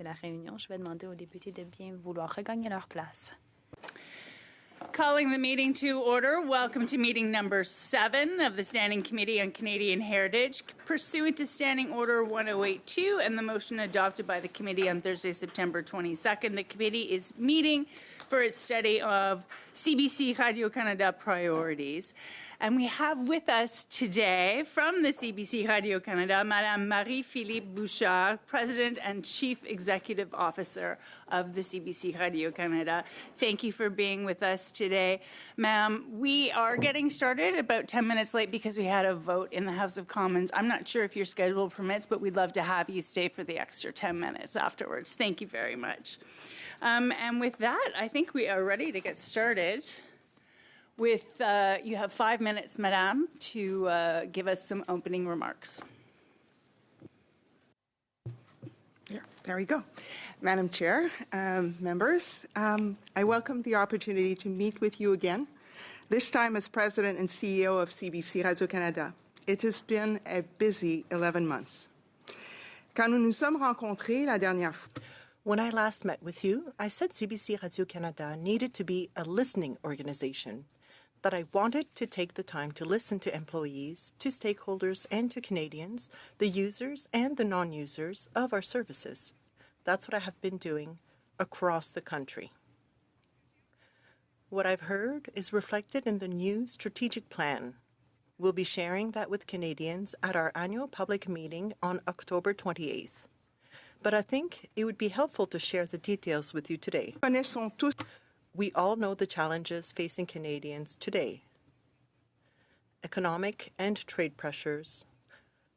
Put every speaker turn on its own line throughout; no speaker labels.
la réunion. Je vais demander aux députés de bien vouloir regagner leur place.
Calling the meeting to order. Welcome to meeting number 7 of the Standing Committee on Canadian Heritage. Pursuant to Standing Order 1082 and the motion adopted by the committee on Thursday, September 22nd, the committee is meeting for its study of CBC Radio-Canada priorities. And we have with us today from the CBC Radio-Canada, Madame Marie-Philippe Bouchard, President and Chief Executive Officer of the CBC Radio-Canada. Thank you for being with us today. Ma'am, we are getting started about 10 minutes late because we had a vote in the House of Commons. I'm not sure if your schedule permits, but we'd love to have you stay for the extra 10 minutes afterwards. Thank you very much. And with that, I think we are ready to get started. With, you have 5 minutes, Madame, to give us some opening remarks.
Yeah, there we go. Madam Chair, members, I welcome the opportunity to meet with you again, this time as President and CEO of CBC Radio-Canada. It has been a busy 11 months. Quand nous nous sommes rencontrés la dernière fois,
when I last met with you, I said CBC Radio-Canada needed to be a listening organization, that I wanted to take the time to listen to employees, to stakeholders, and to Canadians, the users and the non-users of our services. That's what I have been doing across the country. What I've heard is reflected in the new strategic plan. We'll be sharing that with Canadians at our annual public meeting on October 28th. But I think it would be helpful to share the details with you today. We all know the challenges facing Canadians today. Economic and trade pressures,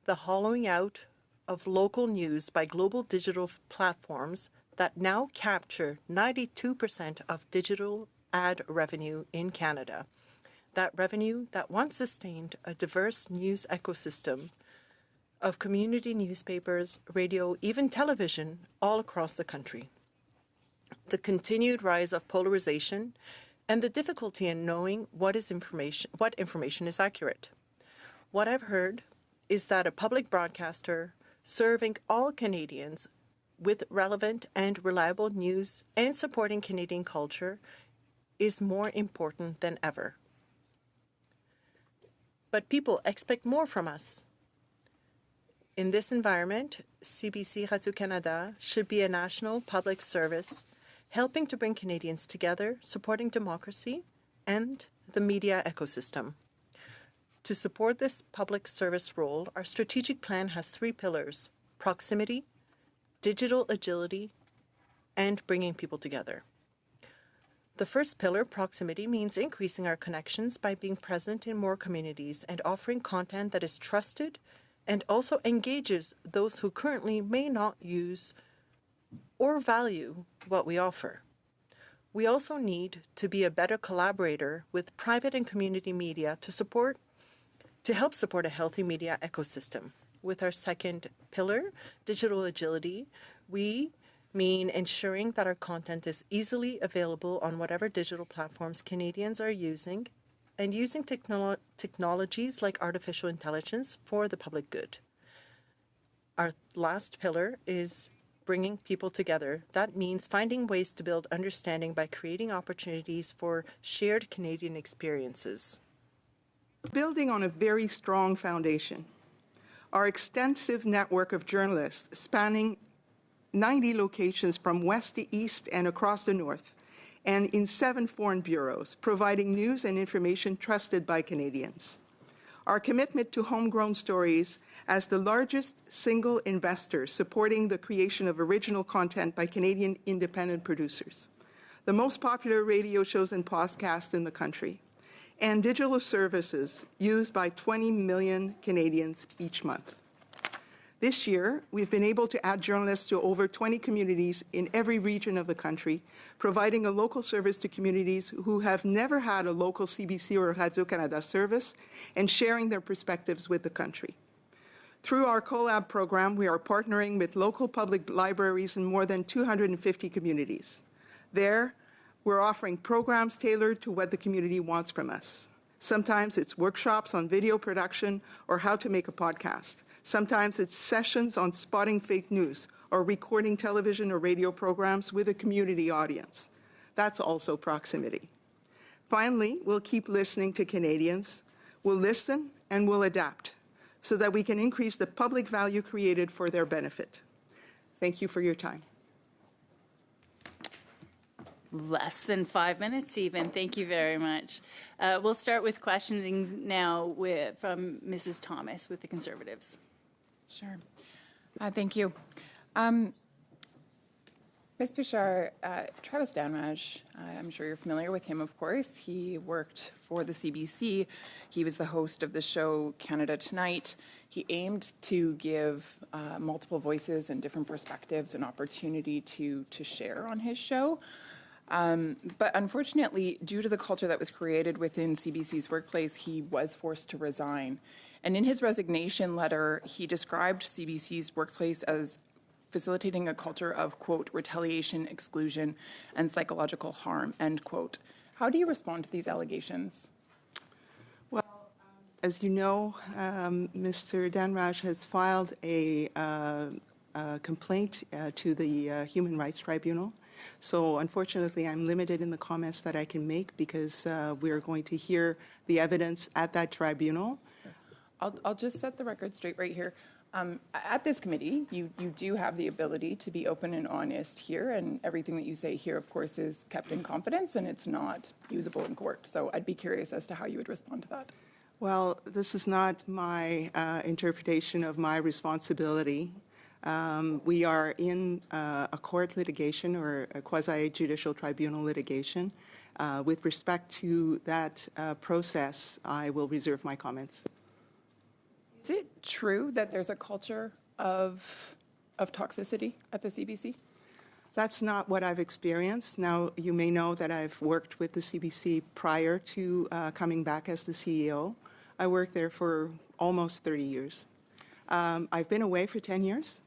the hollowing out of local news by global digital platforms that now capture 92% of digital ad revenue in Canada. That revenue that once sustained a diverse news ecosystem of community newspapers, radio, even television all across the country. The continued rise of polarization and the difficulty in knowing what information is accurate. What I've heard is that a public broadcaster serving all Canadians with relevant and reliable news and supporting Canadian culture is more important than ever. But people expect more from us. In this environment, CBC Radio-Canada should be a national public service helping to bring Canadians together, supporting democracy and the media ecosystem. To support this public service role, our strategic plan has 3 pillars: proximity, digital agility, and bringing people together. The first pillar, proximity, means increasing our connections by being present in more communities and offering content that is trusted and also engages those who currently may not use or value what we offer. We also need to be a better collaborator with private and community media to help support a healthy media ecosystem. With our second pillar, digital agility, we mean ensuring that our content is easily available on whatever digital platforms Canadians are using, and using technologies like artificial intelligence for the public good. Our last pillar is bringing people together. That means finding ways to build understanding by creating opportunities for shared Canadian experiences.
Building on a very strong foundation, our extensive network of journalists spanning 90 locations from west to east and across the north, and in 7 foreign bureaus, providing news and information trusted by Canadians. Our commitment to homegrown stories as the largest single investor supporting the creation of original content by Canadian independent producers, the most popular radio shows and podcasts in the country, and digital services used by 20 million Canadians each month. This year, we've been able to add journalists to over 20 communities in every region of the country, providing a local service to communities who have never had a local CBC or Radio-Canada service and sharing their perspectives with the country. Through our CoLab program, we are partnering with local public libraries in more than 250 communities. There, we're offering programs tailored to what the community wants from us. Sometimes it's workshops on video production or how to make a podcast. Sometimes it's sessions on spotting fake news or recording television or radio programs with a community audience. That's also proximity. Finally, we'll keep listening to Canadians. We'll listen and we'll adapt so that we can increase the public value created for their benefit. Thank you for your time.
Less than 5 minutes even. Thank you very much. We'll start with questioning now from Mrs. Thomas with the Conservatives.
Sure. Thank you. Ms. Bouchard, Travis Danraj, I'm sure you're familiar with him, of course. He worked for the CBC. He was the host of the show Canada Tonight. He aimed to give multiple voices and different perspectives an opportunity to share on his show. But unfortunately, due to the culture that was created within CBC's workplace, he was forced to resign. And in his resignation letter, he described CBC's workplace as facilitating a culture of, quote, retaliation, exclusion, and psychological harm, end quote. How do you respond to these allegations?
Well, as you know, Mr. Danraj has filed a complaint to the Human Rights Tribunal. So unfortunately, I'm limited in the comments that I can make because we're going to hear the evidence at that tribunal.
I'll just set the record straight right here. At this committee, you do have the ability to be open and honest here, and everything that you say here, of course, is kept in confidence and it's not usable in court. So I'd be curious as to how you would respond to that.
Well, this is not my interpretation of my responsibility. We are in a court litigation or a quasi-judicial tribunal litigation. With respect to that process, I will reserve my comments.
Is it true that there's a culture of toxicity at the CBC?
That's not what I've experienced. Now, you may know that I've worked with the CBC prior to coming back as the CEO. I worked there for almost 30 years. I've been away for 10 years.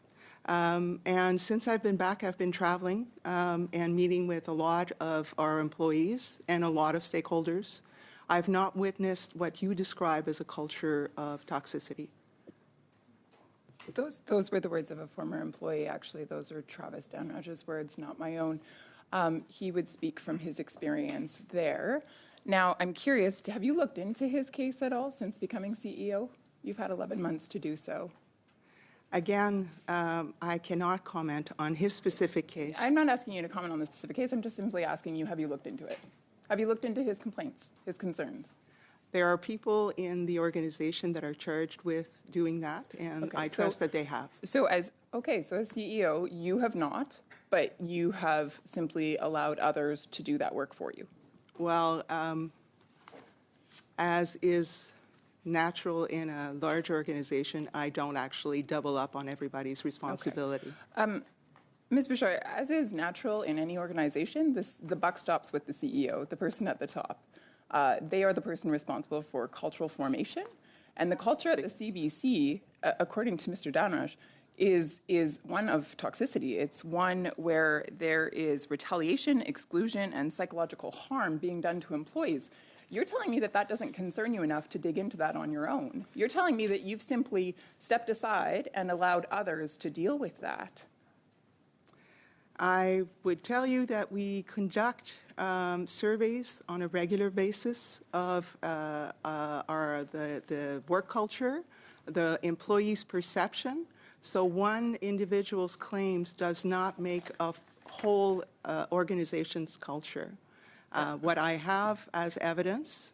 And since I've been back, I've been traveling and meeting with a lot of our employees and a lot of stakeholders. I've not witnessed what you describe as a culture of toxicity.
Those were the words of a former employee, actually. Those are Travis Danraj's words, not my own. He would speak from his experience there. Now, I'm curious, have you looked into his case at all since becoming CEO? You've had 11 months to do so.
Again, I cannot comment on his specific case.
I'm not asking you to comment on the specific case. I'm just simply asking you, have you looked into it? Have you looked into his complaints, his concerns?
There are people in the organization that are charged with doing that, and okay, I trust that they have.
So as CEO, you have not, but you have simply allowed others to do that work for you.
Well, as is natural in a large organization, I don't actually double up on everybody's responsibility.
Okay. Ms. Bouchard, as is natural in any organization, the buck stops with the CEO, the person at the top. They are the person responsible for cultural formation, and the culture at the CBC, according to Mr. Danraj, is one of toxicity. It's one where there is retaliation, exclusion, and psychological harm being done to employees. You're telling me that that doesn't concern you enough to dig into that on your own. You're telling me that you've simply stepped aside and allowed others to deal with that.
I would tell you that we conduct surveys on a regular basis of the work culture, the employee's perception. So one individual's claims does not make a whole organization's culture. What I have as evidence,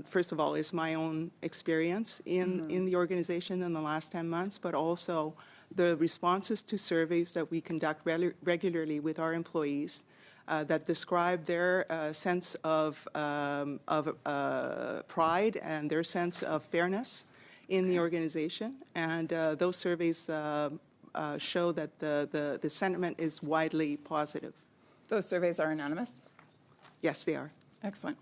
first of all, is my own experience in the organization in the last 10 months, but also the responses to surveys that we conduct regularly with our employees that describe their sense of pride and their sense of fairness in the organization. And those surveys show that the sentiment is widely positive.
Those surveys are anonymous?
Yes, they are.
Excellent.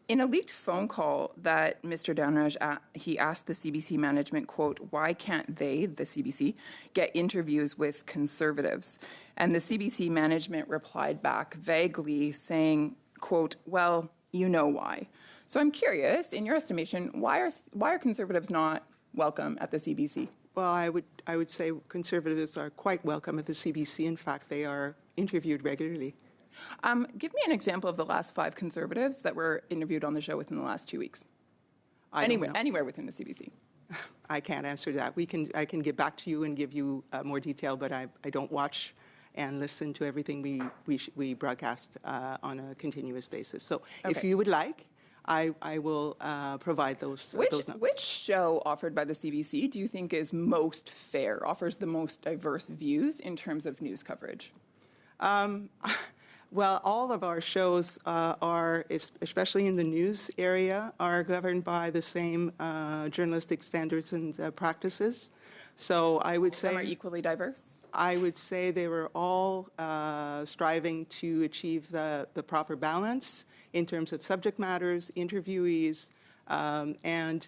In a leaked phone call that Mr. Danraj, he asked the CBC management, quote, why can't they, the CBC, get interviews with Conservatives? And the CBC management replied back vaguely saying, quote, well, you know why. So I'm curious, in your estimation, why are Conservatives not welcome at the CBC?
Well, I would say Conservatives are quite welcome at the CBC. In fact, they are interviewed regularly.
Give me an example of the last 5 Conservatives that were interviewed on the show within the last 2 weeks. Anywhere within the CBC.
I can't answer that. I can get back to you and give you more detail, but I don't watch and listen to everything we broadcast on a continuous basis. So if you would like, I will provide those numbers.
Which show offered by the CBC do you think is most fair, offers the most diverse views in terms of news coverage?
Well, all of our shows are, especially in the news area, are governed by the same journalistic standards and practices. So I would say...
Some are equally diverse?
I would say they were all striving to achieve the proper balance in terms of subject matters, interviewees, and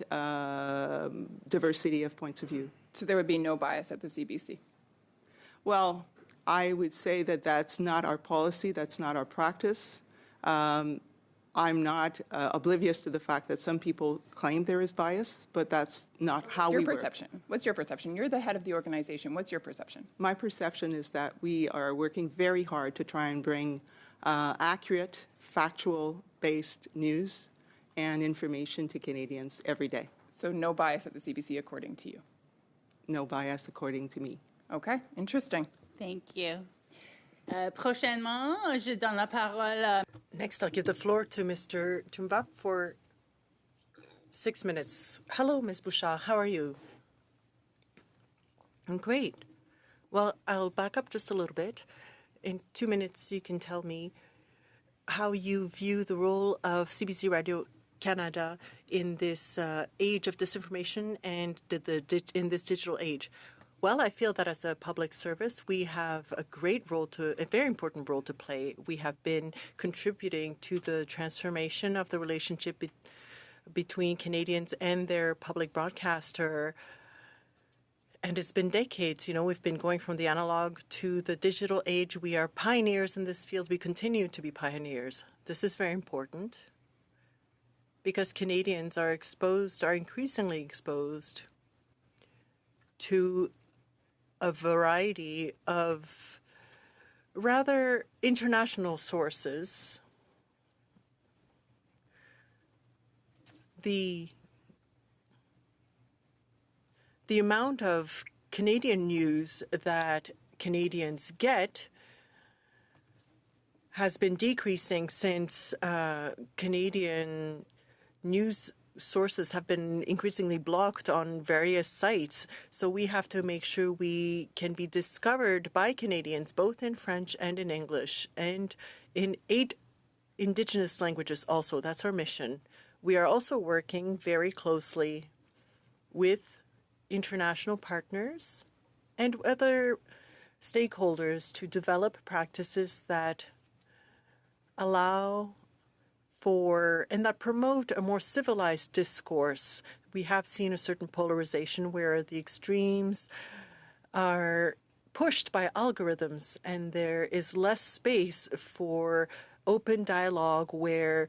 diversity of points of view.
So there would be no bias at the CBC?
Well, I would say that that's not our policy, that's not our practice. I'm not oblivious to the fact that some people claim there is bias, but that's not how we work.
Your perception. What's your perception? You're the head of the organization. What's your perception?
My perception is that we are working very hard to try and bring accurate, factual-based news and information to Canadians every day.
So no bias at the CBC according to you?
No bias according to me.
Okay, interesting.
Thank you. Prochainement, je donne la parole.
Next, I'll give the floor to Mr. Tumba for 6 minutes. Hello, Ms. Bouchard. How are you? I'm great. Well, I'll back up just a little bit. In 2 minutes, you can tell me how you view the role of CBC Radio Canada in this age of disinformation and in this digital age. Well, I feel that as a public service, we have a very important role to play. We have been contributing to the transformation of the relationship between Canadians and their public broadcaster. And it's been decades. You know, we've been going from the analog to the digital age. We are pioneers in this field. We continue to be pioneers. This is very important because Canadians are increasingly exposed to a variety of rather international sources. The amount of Canadian news that Canadians get has been decreasing since Canadian news sources have been increasingly blocked on various sites. So we have to make sure we can be discovered by Canadians, both in French and in English, and in 8 Indigenous languages also. That's our mission. We are also working very closely with international partners and other stakeholders to develop practices that allow for and that promote a more civilized discourse. We have seen a certain polarization where the extremes are pushed by algorithms and there is less space for open dialogue where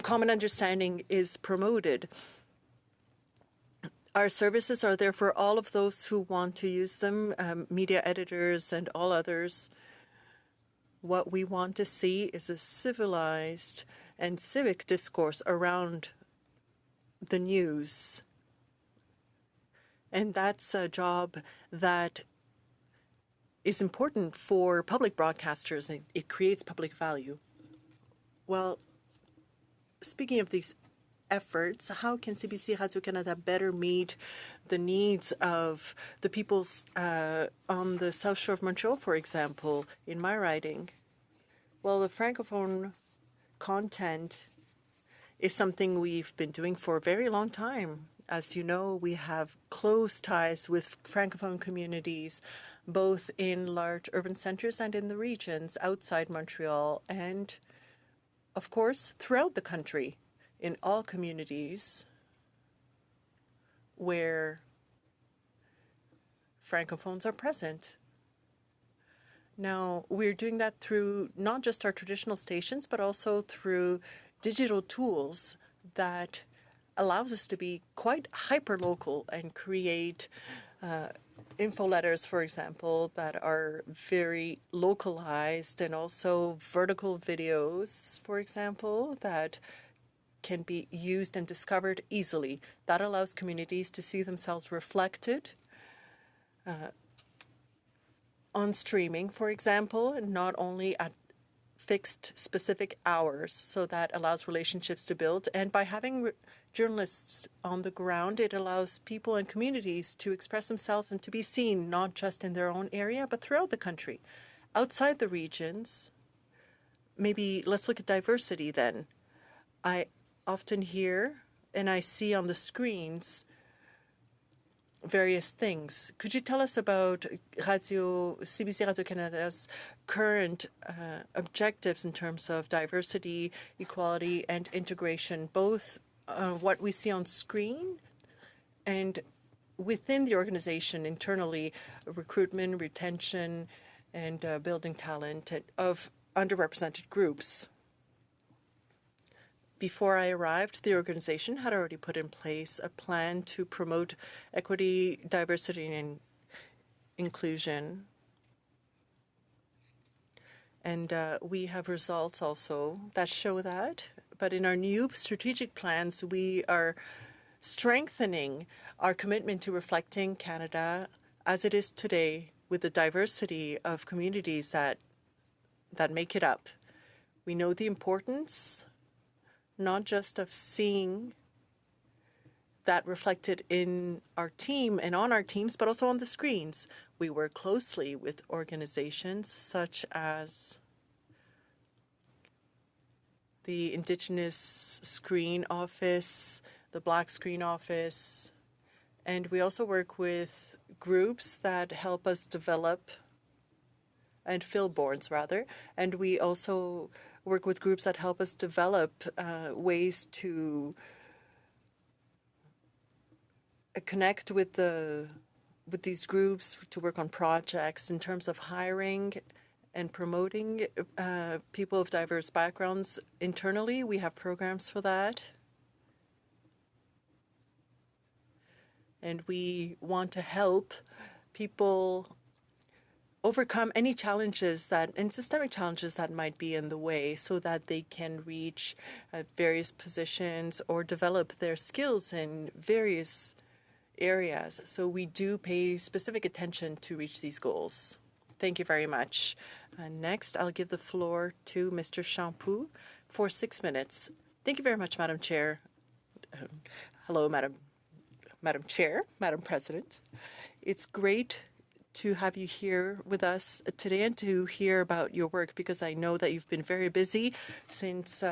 common understanding is promoted. Our services are there for all of those who want to use them, media editors and all others. What we want to see is a civilized and civic discourse around the news. And that's a job that is important for public broadcasters, and it creates public value. Well, speaking of these efforts, how can CBC Radio-Canada better meet the needs of the peoples on the South Shore of Montreal, for example, in my riding? Well, the Francophone content is something we've been doing for a very long time. As you know, we have close ties with Francophone communities, both in large urban centres and in the regions outside Montreal, and, of course, throughout the country, in all communities where Francophones are present. Now, we're doing that through not just our traditional stations, but also through digital tools that allows us to be quite hyper-local and create info letters, for example, that are very localized, and also vertical videos, for example, that can be used and discovered easily. That allows communities to see themselves reflected on streaming, for example, and not only at fixed specific hours. So that allows relationships to build. And by having journalists on the ground, it allows people and communities to express themselves and to be seen, not just in their own area, but throughout the country. Outside the regions, maybe let's look at diversity then. I often hear and I see on the screens various things. Could you tell us about CBC Radio-Canada's current objectives in terms of diversity, equality, and integration, both what we see on screen and within the organization internally, recruitment, retention, and building talent of underrepresented groups? Before I arrived, the organization had already put in place a plan to promote equity, diversity, and inclusion. And we have results also that show that. But in our new strategic plans, we are strengthening our commitment to reflecting Canada as it is today, with the diversity of communities that make it up. We know the importance not just of seeing that reflected in our team and on our teams, but also on the screens. We work closely with organizations such as the Indigenous Screen Office, the Black Screen Office, and we also work with groups that help us develop, and fill boards rather, and we also work with groups that help us develop ways to connect with these groups, to work on projects in terms of hiring and promoting people of diverse backgrounds internally. We have programs for that. And we want to help people overcome any challenges and systemic challenges that might be in the way, so that they can reach various positions or develop their skills in various areas. So we do pay specific attention to reach these goals. Thank you very much. Next, I'll give the floor to Mr. Champoux for 6 minutes. Thank you very much, Madam Chair. Hello, Madam Chair, Madam President. It's great to have you here with us today and to hear about your work, because I know that you've been very busy since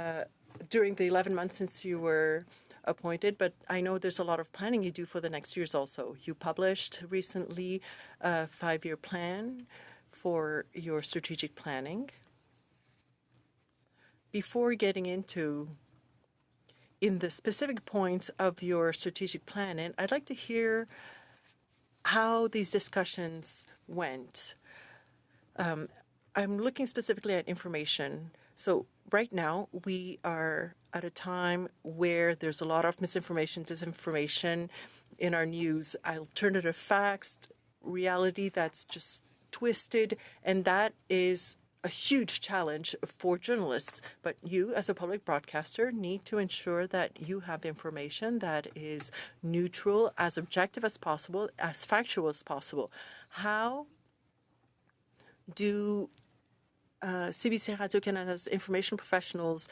during the 11 months since you were appointed, but I know there's a lot of planning you do for the next years also. You published recently a 5-year plan for your strategic planning. Before getting into the specific points of your strategic plan, I'd like to hear how these discussions went. I'm looking specifically at information. So right now, we are at a time where there's a lot of misinformation, disinformation in our news, alternative facts, reality that's just twisted, and that is a huge challenge for journalists. But you, as a public broadcaster, need to ensure that you have information that is neutral, as objective as possible, as factual as possible. How do CBC Radio-Canada's information professionals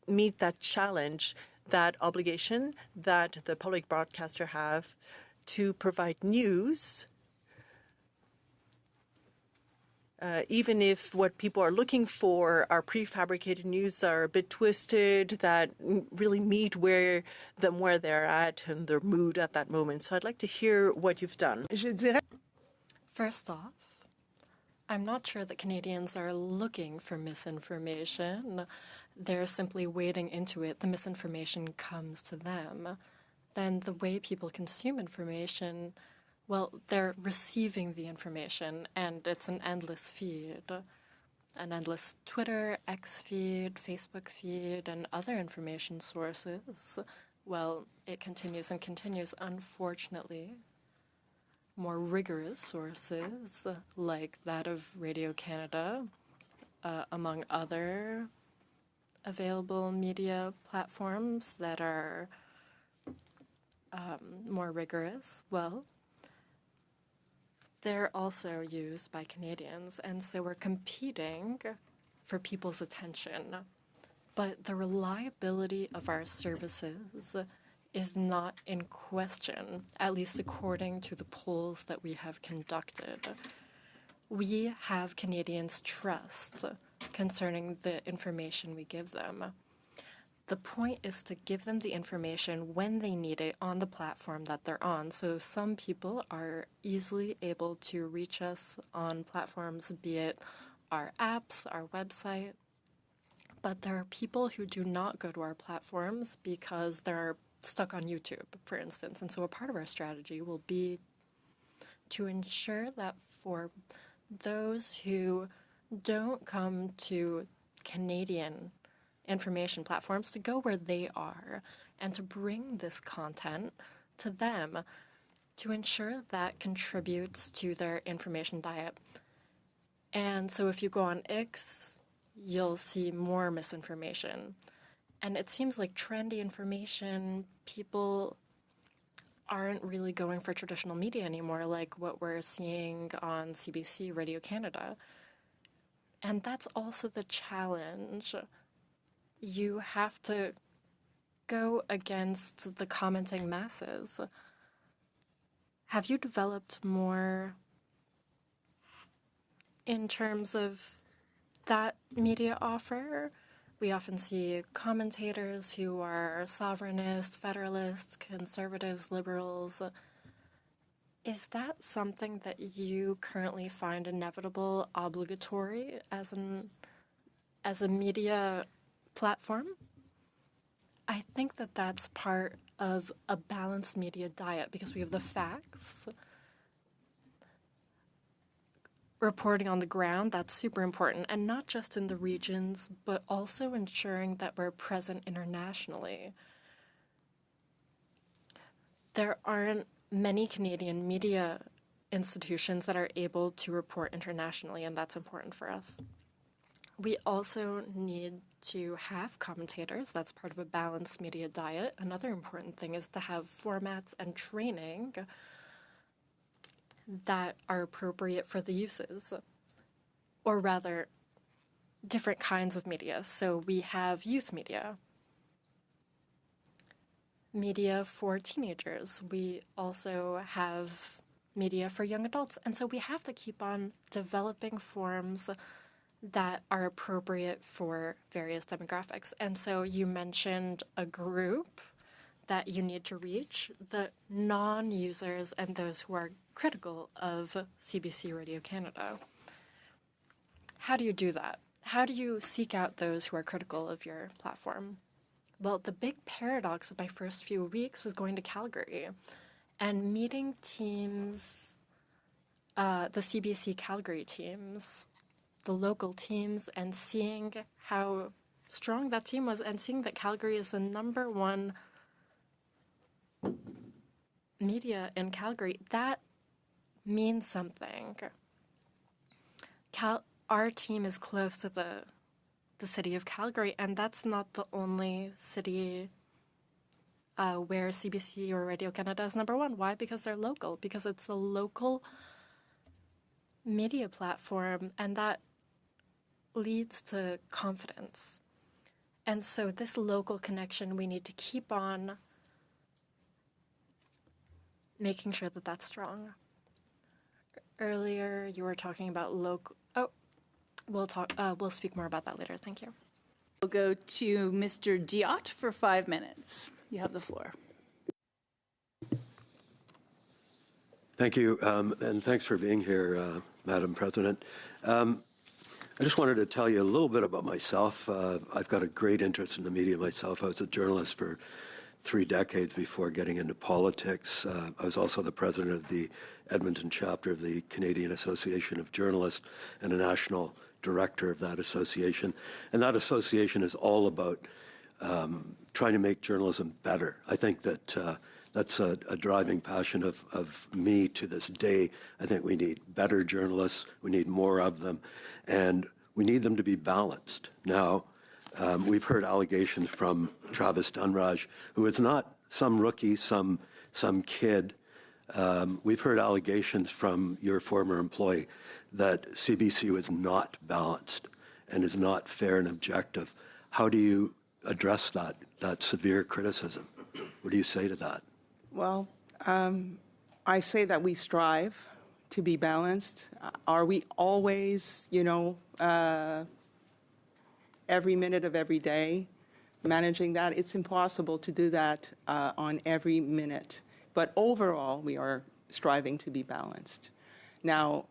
meet that challenge, that obligation that the public broadcaster have to provide news, even if what people are looking for are prefabricated news, are a bit twisted, that really meet where they're at and their mood at that moment. So I'd like to hear what you've done.
First off, I'm not sure that Canadians are looking for misinformation. They're simply wading into it. The misinformation comes to them. Then the way people consume information, well, they're receiving the information, and it's an endless feed, an endless Twitter, X feed, Facebook feed, and other information sources. well, it continues and continues. Unfortunately, more rigorous sources, like that of Radio-Canada, among other available media platforms that are more rigorous, well, they're also used by Canadians, and so we're competing for people's attention. But the reliability of our services is not in question, at least according to the polls that we have conducted. We have Canadians' trust concerning the information we give them. The point is to give them the information when they need it on the platform that they're on. So some people are easily able to reach us on platforms, be it our apps, our website. But there are people who do not go to our platforms because they're stuck on YouTube, for instance. And so a part of our strategy will be to ensure that for those who don't come to Canadian information platforms, to go where they are and to bring this content to them to ensure that contributes to their information diet. And so if you go on X, you'll see more misinformation. And it seems like trendy information, people aren't really going for traditional media anymore, like what we're seeing on CBC, Radio-Canada. And that's also the challenge. You have to go against the commenting masses. Have you developed more in terms of that media offer? We often see commentators who are sovereignists, federalists, conservatives, liberals. Is that something that you currently find inevitable, obligatory as a media platform? I think that that's part of a balanced media diet because we have the facts, reporting on the ground, that's super important, and not just in the regions, but also ensuring that we're present internationally. There aren't many Canadian media institutions that are able to report internationally, and that's important for us. We also need to have commentators. That's part of a balanced media diet. Another important thing is to have formats and training that are appropriate for the uses, or rather, different kinds of media. So we have youth media, media for teenagers. We also have media for young adults. And so we have to keep on developing forms that are appropriate for various demographics. And so you mentioned a group that you need to reach, the non-users and those who are critical of CBC Radio-Canada. How do you do that? How do you seek out those who are critical of your platform? Well, the big paradox of my first few weeks was going to Calgary and meeting teams, the CBC Calgary teams, the local teams, and seeing how strong that team was and seeing that Calgary is the #1 media in Calgary. That means something. Our team is close to the city of Calgary, and that's not the only city where CBC or Radio-Canada is #1. Why? Because they're local, because it's a local media platform, and that leads to confidence. And so this local connection, we need to keep on making sure that that's strong. Earlier, you were talking about local. Oh, we'll speak more about that later. Thank you.
We'll go to Mr. Diot for 5 minutes. You have the floor.
Thank you, and thanks for being here, Madam President. I just wanted to tell you a little bit about myself. I've got a great interest in the media myself. I was a journalist for 3 decades before getting into politics. I was also the president of the Edmonton chapter of the Canadian Association of Journalists and a national director of that association. And that association is all about trying to make journalism better. I think that that's a driving passion of me to this day. I think we need better journalists. We need more of them. And we need them to be balanced. Now, we've heard allegations from Travis Dunraj, who is not some rookie, some kid. We've heard allegations from your former employee that CBC was not balanced and is not fair and objective. How do you address that severe criticism? What do you say to that?
Well, I say that we strive to be balanced. Are we always, every minute of every day managing that? It's impossible to do that on every minute. But overall, we are striving to be balanced. Now,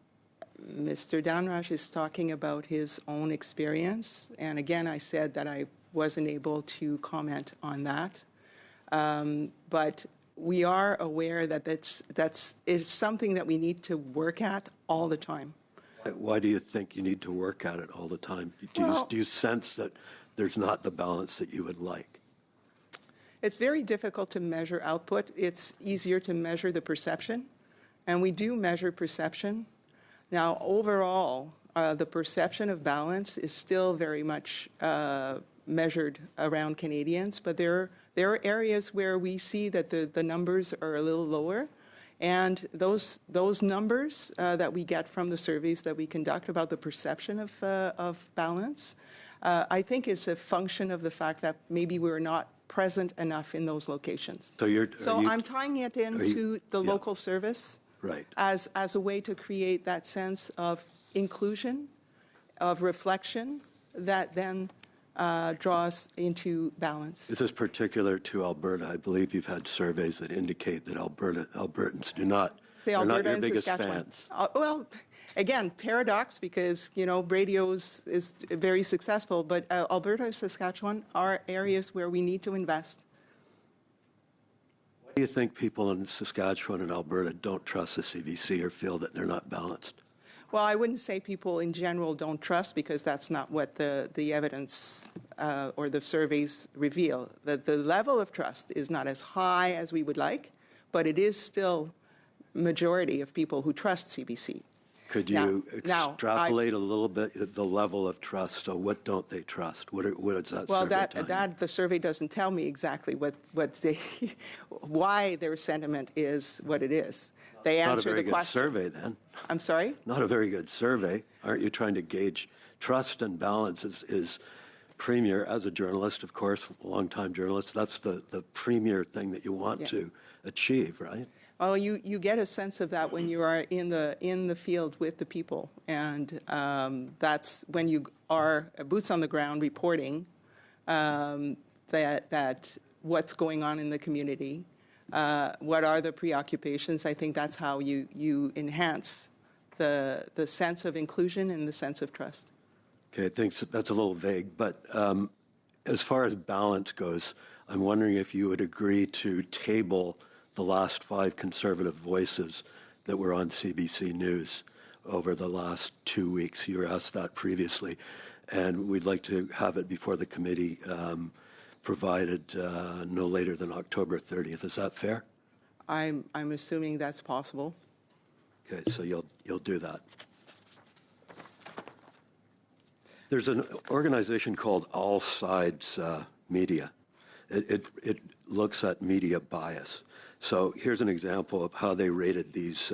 Mr. Dunraj is talking about his own experience. And again, I said that I wasn't able to comment on that. But we are aware that it's something that we need to work at all the time.
Why do you think you need to work at it all the time? Do you sense that there's not the balance that you would like?
It's very difficult to measure output. It's easier to measure the perception, and we do measure perception. Now, overall, the perception of balance is still very much measured around Canadians, but there are areas where we see that the numbers are a little lower. And those numbers that we get from the surveys that we conduct about the perception of balance, I think is a function of the fact that maybe we're not present enough in those locations. So I'm tying it into the local service as a way to create that sense of inclusion, of reflection, that then draws into balance.
Is this particular to Alberta? I believe you've had surveys that indicate that Albertans are not your biggest fans.
Well, again, paradox, because radio is very successful, but Alberta and Saskatchewan are areas where we need to invest.
Why do you think people in Saskatchewan and Alberta don't trust the CBC or feel that they're not balanced?
Well, I wouldn't say people in general don't trust, because that's not what the evidence or the surveys reveal. That the level of trust is not as high as we would like, but it is still majority of people who trust CBC.
Could you extrapolate a little bit the level of trust? So what don't they trust? What is that?
Well, that the survey doesn't tell me exactly why their sentiment is what it is. They answer the question. Not a very good survey, then. I'm sorry?
Not a very good survey. Aren't you trying to gauge trust and balance? Is premier, as a journalist, of course, a long-time journalist, that's the premier thing that you want to achieve, right?
Well, you get a sense of that when you are in the field with the people, and that's when you are boots on the ground reporting that what's going on in the community, what are the preoccupations. I think that's how you enhance the sense of inclusion and the sense of trust.
Okay, I think that's a little vague, but as far as balance goes, I'm wondering if you would agree to table the last 5 Conservative voices that were on CBC News over the last 2 weeks. You were asked that previously, and we'd like to have it before the committee provided no later than October 30th. Is that fair?
I'm assuming that's possible.
Okay, so you'll do that. There's an organization called All Sides Media. It looks at media bias. So here's an example of how they rated these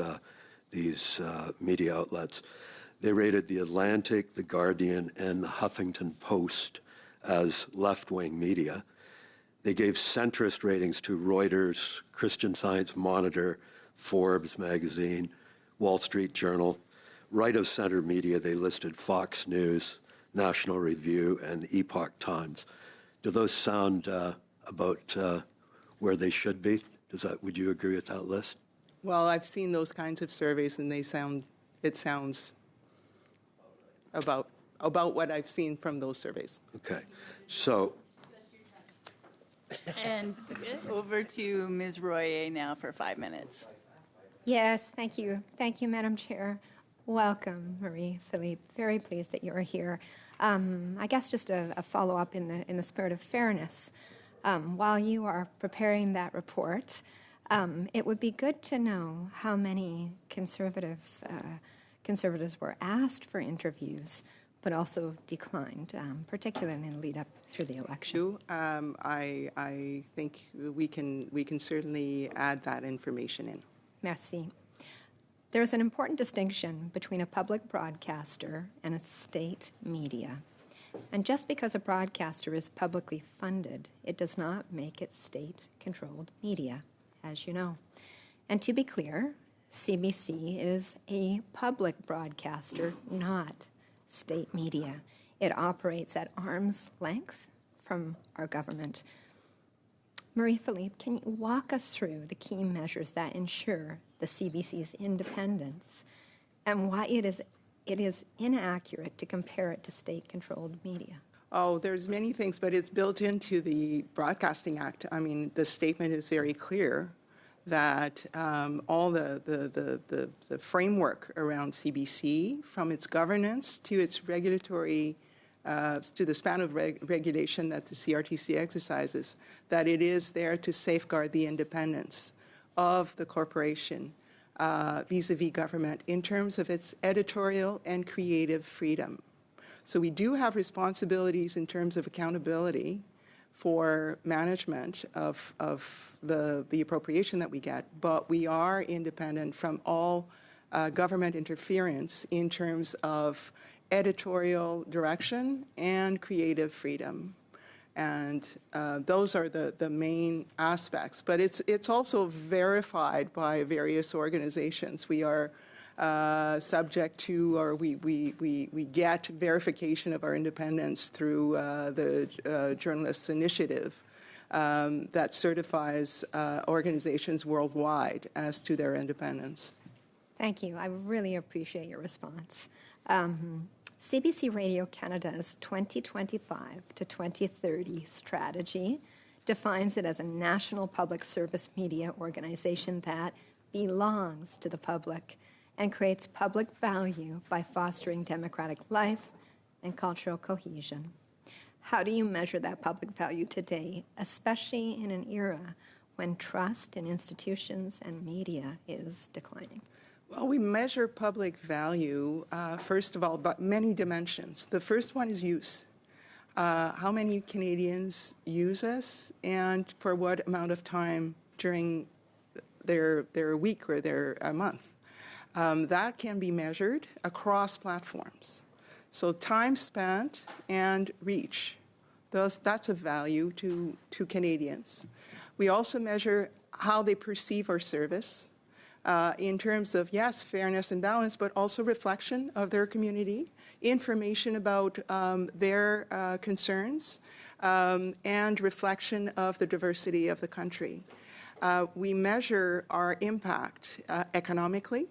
media outlets. They rated the Atlantic, the Guardian, and the Huffington Post as left-wing media. They gave centrist ratings to Reuters, Christian Science Monitor, Forbes magazine, Wall Street Journal. Right-of-center media, they listed Fox News, National Review, and Epoch Times. Do those sound about where they should be? Would you agree with that list?
Well, I've seen those kinds of surveys, and it sounds about what I've seen from those surveys.
Okay, so.
And over to Ms. Royer now for 5 minutes.
Yes, thank you. Thank you, Madam Chair. Welcome, Marie-Philippe. Very pleased that you're here. I guess just a follow-up in the spirit of fairness. While you are preparing that report, it would be good to know how many conservatives were asked for interviews, but also declined, particularly in the lead up through the election.
I think we can certainly add that information in.
Merci. There's an important distinction between a public broadcaster and a state media. And just because a broadcaster is publicly funded, it does not make it state-controlled media, as you know. And to be clear, CBC is a public broadcaster, not state media. It operates at arm's length from our government. Marie-Philippe, can you walk us through the key measures that ensure the CBC's independence and why it is inaccurate to compare it to state-controlled media?
Oh, there's many things, but it's built into the Broadcasting Act. I mean, the statement is very clear that all the framework around CBC, from its governance to its regulatory, to the span of regulation that the CRTC exercises, that it is there to safeguard the independence of the corporation vis-a-vis government in terms of its editorial and creative freedom. So we do have responsibilities in terms of accountability for management of the appropriation that we get, but we are independent from all government interference in terms of editorial direction and creative freedom. And those are the main aspects. But it's also verified by various organizations. We are subject to, or we get verification of our independence through the Journalists Initiative that certifies organizations worldwide as to their independence.
Thank you. I really appreciate your response. CBC Radio Canada's 2025 to 2030 strategy defines it as a national public service media organization that belongs to the public and creates public value by fostering democratic life and cultural cohesion. How do you measure that public value today, especially in an era when trust in institutions and media is declining?
Well, we measure public value, first of all, by many dimensions. The first one is use. How many Canadians use us and for what amount of time during their week or their month. That can be measured across platforms. So time spent and reach, that's a value to Canadians. We also measure how they perceive our service in terms of, yes, fairness and balance, but also reflection of their community, information about their concerns, and reflection of the diversity of the country. We measure our impact economically.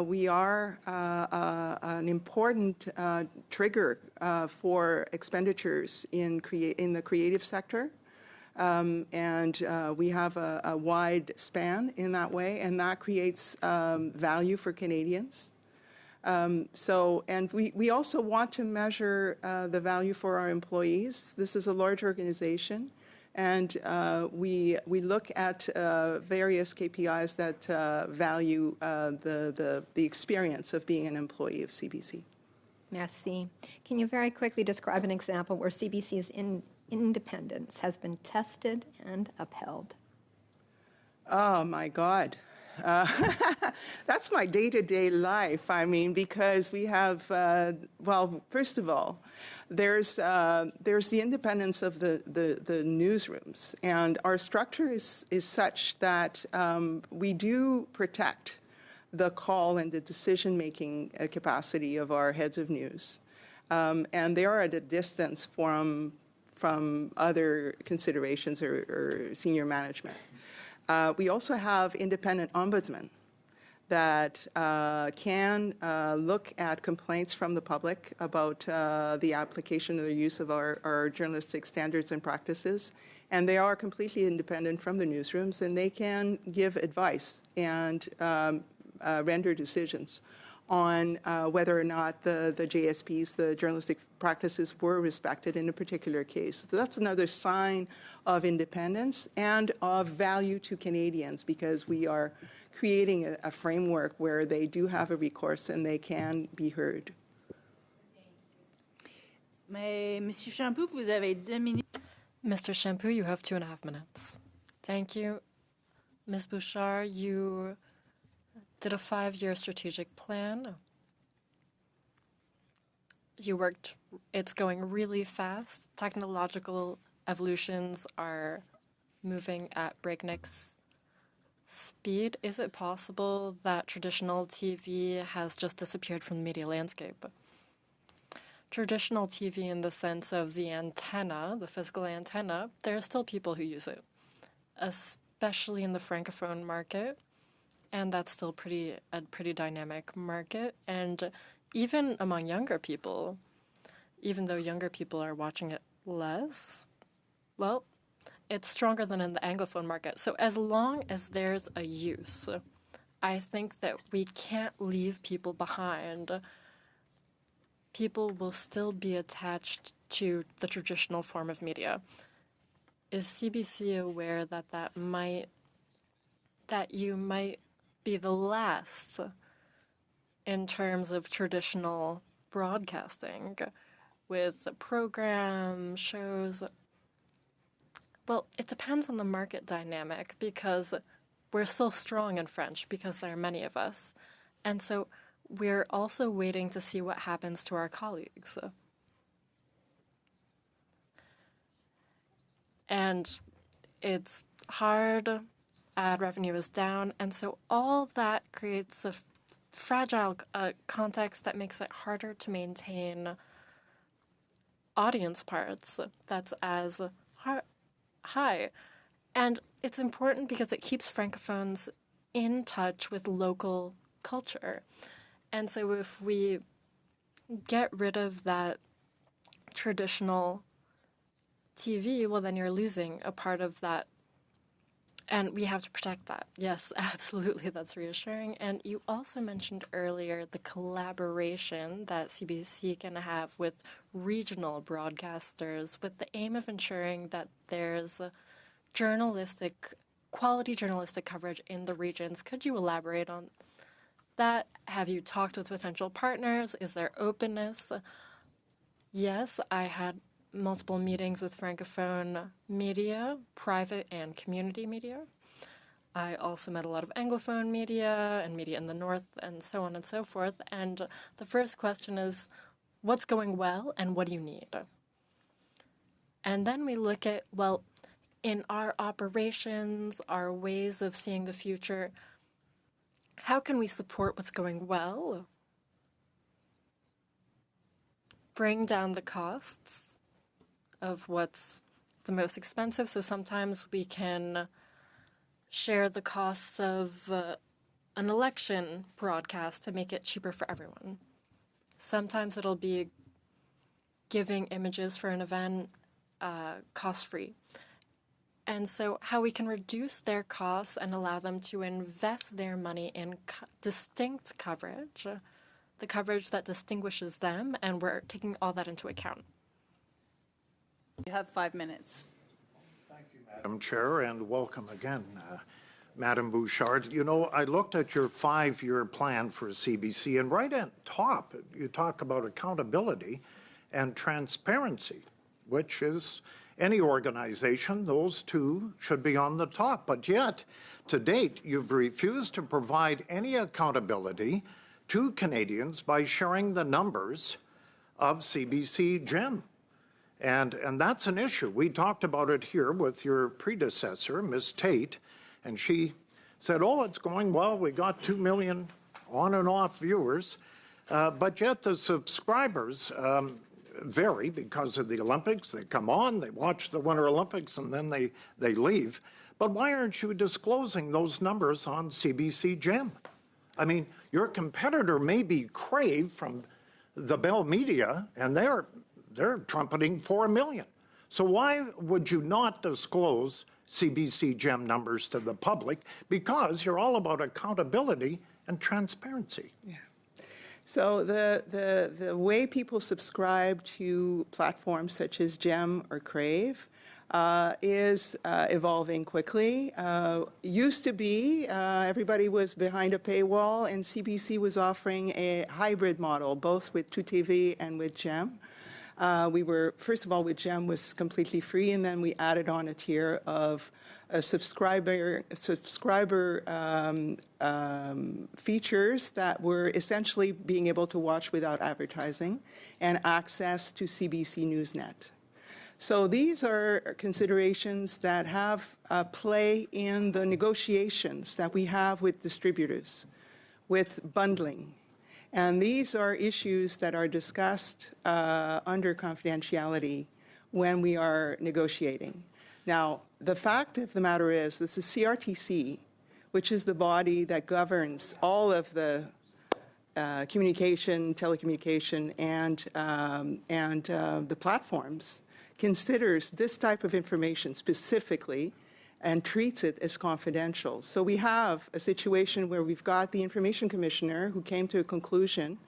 We are an important trigger for expenditures in the creative sector. And we have a wide span in that way, and that creates value for Canadians. And we also want to measure the value for our employees. This is a large organization, and we look at various KPIs that value the experience of being an employee of CBC.
Merci. Can you very quickly describe an example where CBC's independence has been tested and upheld?
Oh, my God. That's my day-to-day life. I mean, because we have, well, first of all, there's the independence of the newsrooms. And our structure is such that we do protect the call and the decision-making capacity of our heads of news. And they are at a distance from other considerations or senior management. We also have independent ombudsmen that can look at complaints from the public about the application or the use of our journalistic standards and practices. And they are completely independent from the newsrooms, and they can give advice and render decisions on whether or not the JSPs, the journalistic practices, were respected in a particular case. So that's another sign of independence and of value to Canadians, because we are creating a framework where they do have a recourse and they can be heard.
Mais, Monsieur Champoux, vous avez 2 minutes.
Mr. Shampoo, you have 2.5 minutes. Thank you. Ms. Bouchard, you did a 5-year strategic plan. You worked, it's going really fast. Technological evolutions are moving at breakneck speed. Is it possible that traditional TV has just disappeared from the media landscape? Traditional TV in the sense of the antenna, the physical antenna, there are still people who use it, especially in the Francophone market. And that's still a pretty dynamic market. And even among younger people, even though younger people are watching it less, well, it's stronger than in the Anglophone market. So as long as there's a use, I think that we can't leave people behind. People will still be attached to the traditional form of media. Is CBC aware that you might be the last in terms of traditional broadcasting with program shows? Well, it depends on the market dynamic, because we're still strong in French because there are many of us. And so we're also waiting to see what happens to our colleagues. And it's hard. Ad revenue is down, and so all that creates a fragile context that makes it harder to maintain audience parts that's as high. And it's important because it keeps Francophones in touch with local culture. And so if we get rid of that traditional TV, well, then you're losing a part of that. And we have to protect that. Yes, absolutely, that's reassuring. And you also mentioned earlier the collaboration that CBC can have with regional broadcasters with the aim of ensuring that there's quality journalistic coverage in the regions. Could you elaborate on that? Have you talked with potential partners? Is there openness? Yes, I had multiple meetings with Francophone media, private and community media. I also met a lot of Anglophone media and media in the North and so on and so forth. And the first question is, what's going well and what do you need? And then we look at, well, in our operations, our ways of seeing the future, how can we support what's going well? Bring down the costs of what's the most expensive. So sometimes we can share the costs of an election broadcast to make it cheaper for everyone. Sometimes it'll be giving images for an event cost-free. And so how we can reduce their costs and allow them to invest their money in distinct coverage, the coverage that distinguishes them, and we're taking all that into account.
You have 5 minutes.
Thank you, Madam Chair, and welcome again, Madam Bouchard. You know, I looked at your 5-year plan for CBC, and right at top, you talk about accountability and transparency, which is any organization, those two should be on the top. But yet, to date, you've refused to provide any accountability to Canadians by sharing the numbers of CBC GEM. And that's an issue. We talked about it here with your predecessor, Ms. Tate, and she said, oh, it's going well. We got 2 million on and off viewers. But yet the subscribers vary because of the Olympics. They come on, they watch the Winter Olympics, and then they leave. But why aren't you disclosing those numbers on CBC GEM? I mean, your competitor may be Crave from the Bell Media, and they're trumpeting 4 million. So why would you not disclose CBC GEM numbers to the public? Because you're all about accountability and transparency.
Yeah. So the way people subscribe to platforms such as GEM or Crave is evolving quickly. Used to be, everybody was behind a paywall, and CBC was offering a hybrid model, both with TV and with GEM. We were, first of all, with GEM was completely free, and then we added on a tier of subscriber features that were essentially being able to watch without advertising and access to CBC Newsnet. So these are considerations that have play in the negotiations that we have with distributors, with bundling. And these are issues that are discussed under confidentiality when we are negotiating. Now, the fact of the matter is, this is CRTC, which is the body that governs all of the communication, telecommunication, and the platforms, considers this type of information specifically and treats it as confidential. So we have a situation where we've got the Information Commissioner who came to a conclusion,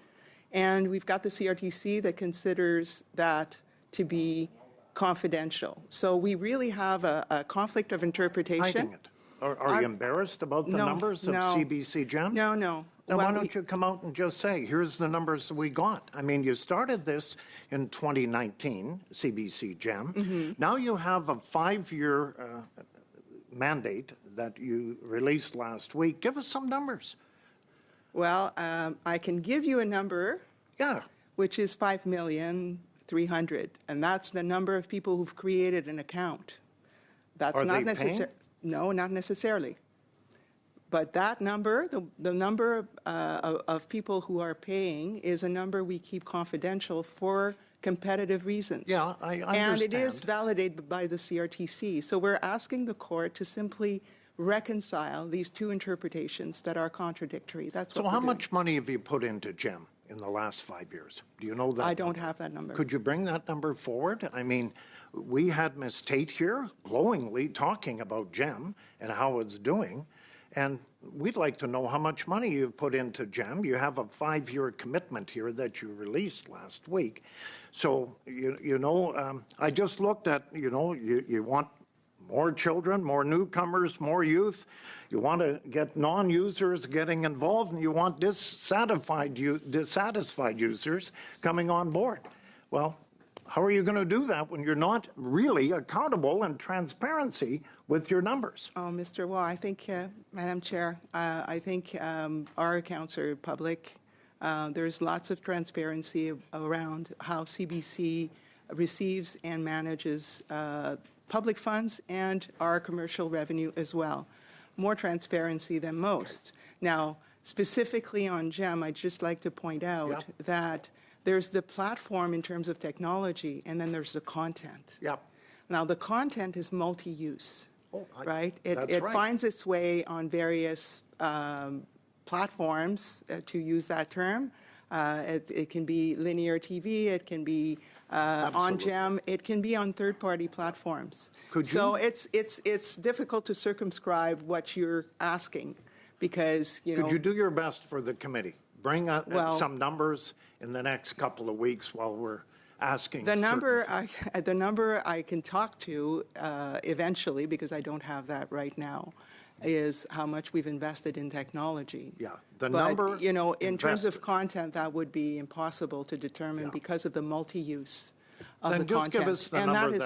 and we've got the CRTC that considers that to be confidential. So we really have a conflict of interpretation.
Hiding it. Are you embarrassed about the numbers of CBC GEM?
No.
Then why don't you come out and just say, here's the numbers that we got? I mean, you started this in 2019, CBC GEM. Mm-hmm. Now you have a 5-year mandate that you released last week. Give us some numbers.
Well, I can give you a number, which is 5,300,000, and that's the number of people who've created an account. That's not necessarily. No, not necessarily. But that number, the number of people who are paying, is a number we keep confidential for competitive reasons.
Yeah, I understand.
And it is validated by the CRTC. So we're asking the court to simply reconcile these two interpretations that are contradictory. That's what
So how much money have you put into GEM in the last 5 years? Do you know that?
I don't have that number.
Could you bring that number forward? I mean, we had Ms. Tate here glowingly talking about GEM and how it's doing. And we'd like to know how much money you've put into GEM. You have a 5-year commitment here that you released last week. So, I just looked at, you want more children, more newcomers, more youth. You want to get non-users getting involved, and you want dissatisfied users coming on board. Well, how are you going to do that when you're not really accountable and transparency with your numbers?
Oh, Mr. Waugh, I think, Madam Chair, I think our accounts are public. There's lots of transparency around how CBC receives and manages public funds and our commercial revenue as well. More transparency than most. Now, specifically on GEM, I'd just like to point out that there's the platform in terms of technology, and then there's the content. Now, the content is multi-use, right? It finds its way on various platforms, to use that term. It can be linear TV, it can be on GEM, it can be on third-party platforms. So it's difficult to circumscribe what you're asking, because,
Could you do your best for the committee? Bring some numbers in the next couple of weeks while we're asking.
The number I can talk to eventually, because I don't have that right now, is how much we've invested in technology.
Number.
In terms of content, that would be impossible to determine because of the multi-use of the content.
Then just give us the number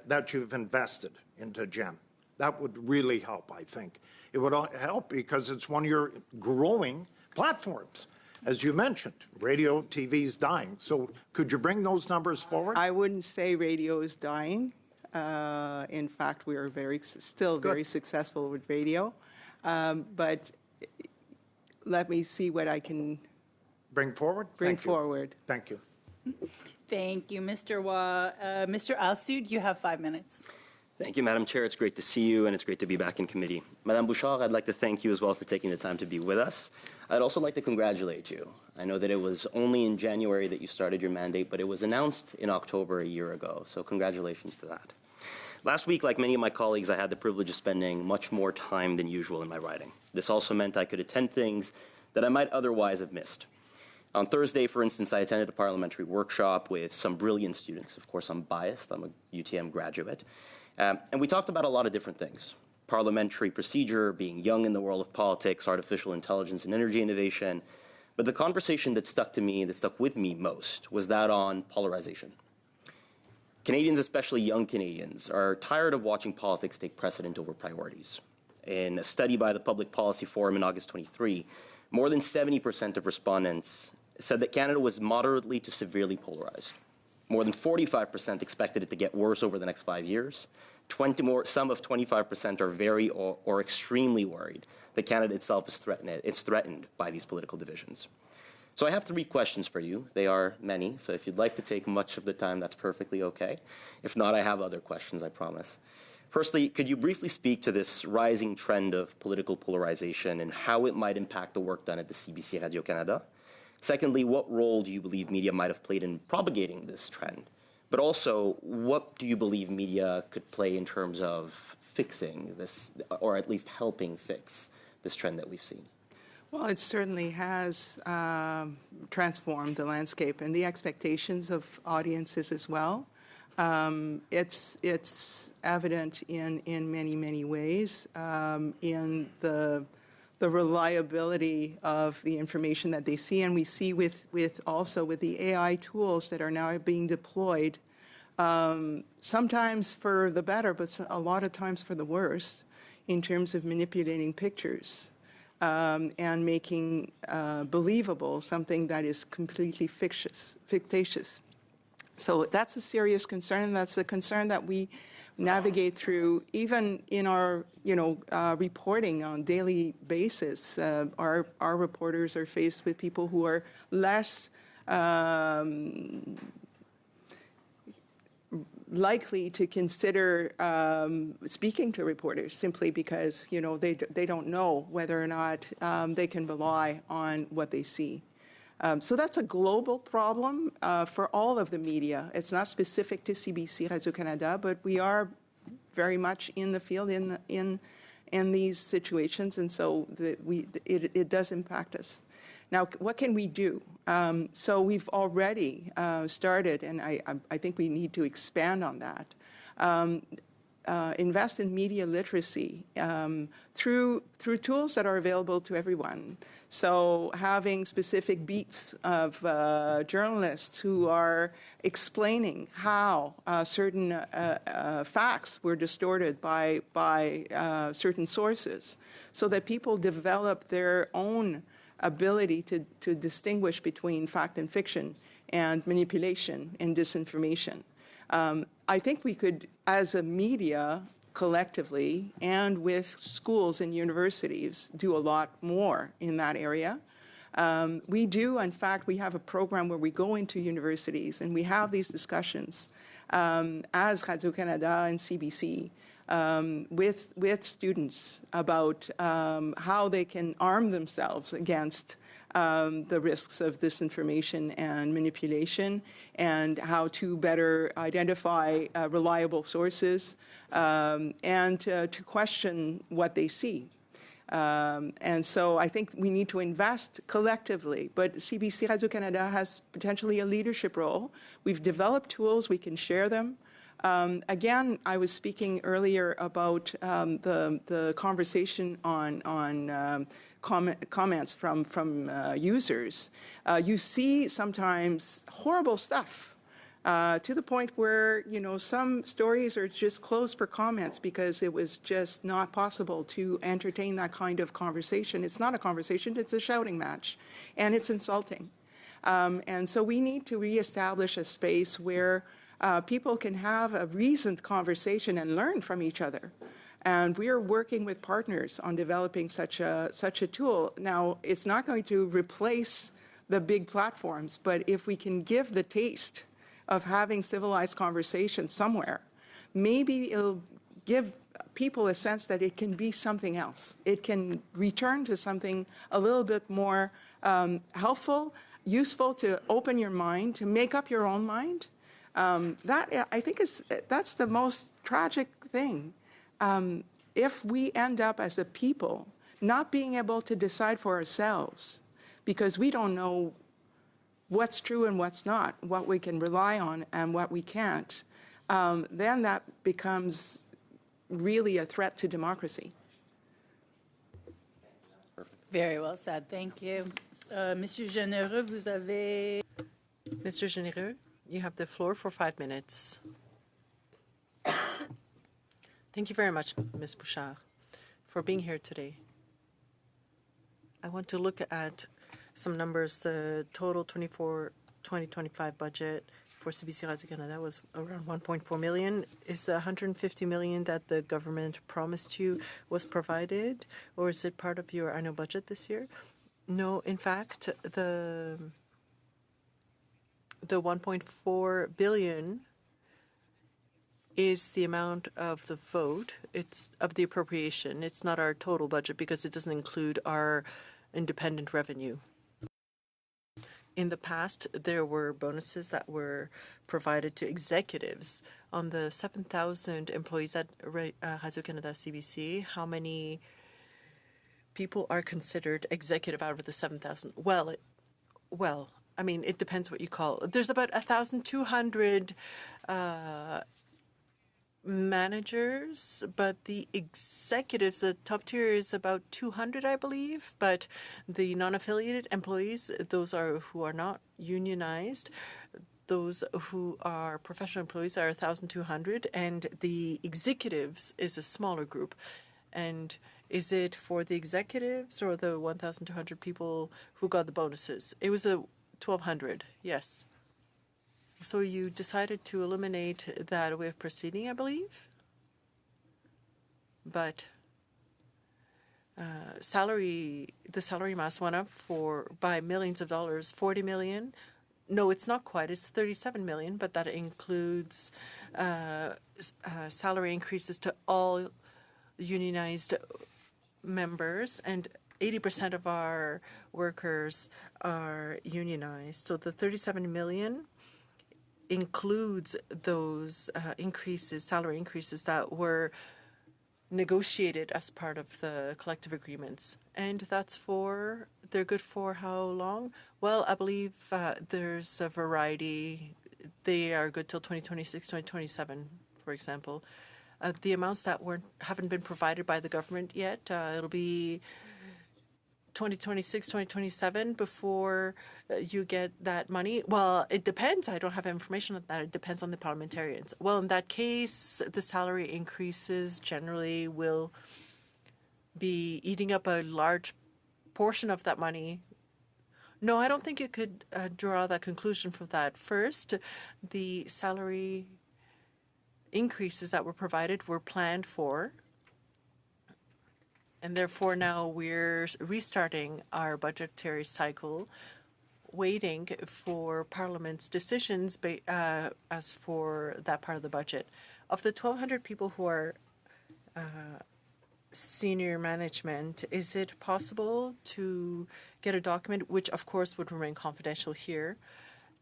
that you've invested into GEM. That would really help, I think. It would help because it's one of your growing platforms. As you mentioned, radio, TV is dying. So could you bring those numbers forward?
I wouldn't say radio is dying. In fact, we are still very successful with radio. But let me see what I can
bring forward.
Thank you.
Thank you, Mr. Waugh. Mr. Alsud, you have 5 minutes.
Thank you, Madam Chair. It's great to see you, and it's great to be back in committee. Madame Bouchard, I'd like to thank you as well for taking the time to be with us. I'd also like to congratulate you. I know that it was only in January that you started your mandate, but it was announced in October a year ago, so congratulations to that. Last week, like many of my colleagues, I had the privilege of spending much more time than usual in my riding. This also meant I could attend things that I might otherwise have missed. On Thursday, for instance, I attended a parliamentary workshop with some brilliant students. Of course, I'm biased. I'm a UTM graduate. And we talked about a lot of different things. Parliamentary procedure, being young in the world of politics, artificial intelligence and energy innovation. But the conversation that stuck to me, that stuck with me most, was that on polarization. Canadians, especially young Canadians, are tired of watching politics take precedent over priorities. In a study by the Public Policy Forum in August 23, more than 70% of respondents said that Canada was moderately to severely polarized. More than 45% expected it to get worse over the next 5 years. Some of 25% are very or extremely worried that Canada itself is threatened by these political divisions. So I have 3 questions for you. They are many, so if you'd like to take much of the time, that's perfectly okay. If not, I have other questions, I promise. Firstly, could you briefly speak to this rising trend of political polarization and how it might impact the work done at the CBC Radio-Canada? Secondly, what role do you believe media might have played in propagating this trend? But also, what do you believe media could play in terms of fixing this, or at least helping fix this trend that we've seen?
Well, it certainly has transformed the landscape and the expectations of audiences as well. It's evident in many ways in the reliability of the information that they see, and we see with the AI tools that are now being deployed, sometimes for the better, but a lot of times for the worse, in terms of manipulating pictures and making believable something that is completely fictitious. So that's a serious concern, and that's a concern that we navigate through even in our reporting on a daily basis. Our reporters are faced with people who are less likely to consider speaking to reporters simply because they don't know whether or not they can rely on what they see. So that's a global problem for all of the media. It's not specific to CBC Radio-Canada, but we are very much in the field in these situations, and so it does impact us. Now, what can we do? So we've already started, and I think we need to expand on that. Invest in media literacy through tools that are available to everyone. So having specific beats of journalists who are explaining how certain facts were distorted by certain sources, so that people develop their own ability to distinguish between fact and fiction and manipulation and disinformation. I think we could, as a media, collectively, and with schools and universities, do a lot more in that area. We do, in fact, we have a program where we go into universities and we have these discussions as Radio-Canada and CBC with students about how they can arm themselves against the risks of disinformation and manipulation, and how to better identify reliable sources and to question what they see. And so I think we need to invest collectively, but CBC Radio-Canada has potentially a leadership role. We've developed tools, we can share them. Again, I was speaking earlier about the conversation on comments from users. You see sometimes horrible stuff to the point where some stories are just closed for comments because it was just not possible to entertain that kind of conversation. It's not a conversation; it's a shouting match, and it's insulting. And so we need to reestablish a space where people can have a reasoned conversation and learn from each other. And we are working with partners on developing such a tool. Now, it's not going to replace the big platforms, but if we can give the taste of having civilized conversations somewhere, maybe it'll give people a sense that it can be something else. It can return to something a little bit more helpful, useful to open your mind, to make up your own mind. That, I think, that's the most tragic thing. If we end up as a people not being able to decide for ourselves because we don't know what's true and what's not, what we can rely on and what we can't, then that becomes really a threat to democracy.
Very well said. Thank you. Monsieur Généreux, vous avez...
Mr. Généreux, you have the floor for 5 minutes. Thank you very much, Ms. Bouchard, for being here today. I want to look at some numbers. The total 2025 budget for CBC Radio-Canada was around 1.4 million. Is the 150 million that the government promised you was provided, or is it part of your annual budget this year? No, in fact, the 1.4 billion is the amount of the vote. It's of the appropriation. It's not our total budget because it doesn't include our independent revenue. In the past, there were bonuses that were provided to executives. On the 7,000 employees at Radio-Canada CBC, how many people are considered executive out of the 7,000? Well, I mean, it depends what you call it. There's about 1,200 managers, but the executives, the top tier is about 200, I believe. But the non-affiliated employees, those are who are not unionized, those who are professional employees are 1,200, and the executives is a smaller group. And is it for the executives or the 1,200 people who got the bonuses? It was 1,200, yes. So you decided to eliminate that way of proceeding, I believe? But the salary mass went up by millions of dollars, 40 million. No, it's not quite. It's 37 million, but that includes salary increases to all unionized members, and 80% of our workers are unionized. So the 37 million includes those salary increases that were negotiated as part of the collective agreements. And they're good for how long? Well, I believe there's a variety. They are good till 2026, 2027, for example. The amounts that haven't been provided by the government yet, it'll be 2026, 2027 before you get that money? Well, it depends. I don't have information on that. It depends on the parliamentarians. Well, in that case, the salary increases generally will be eating up a large portion of that money. No, I don't think you could draw that conclusion from that. First, the salary increases that were provided were planned for. And therefore, now we're restarting our budgetary cycle, waiting for Parliament's decisions as for that part of the budget. Of the 1,200 people who are senior management, is it possible to get a document, which of course would remain confidential here,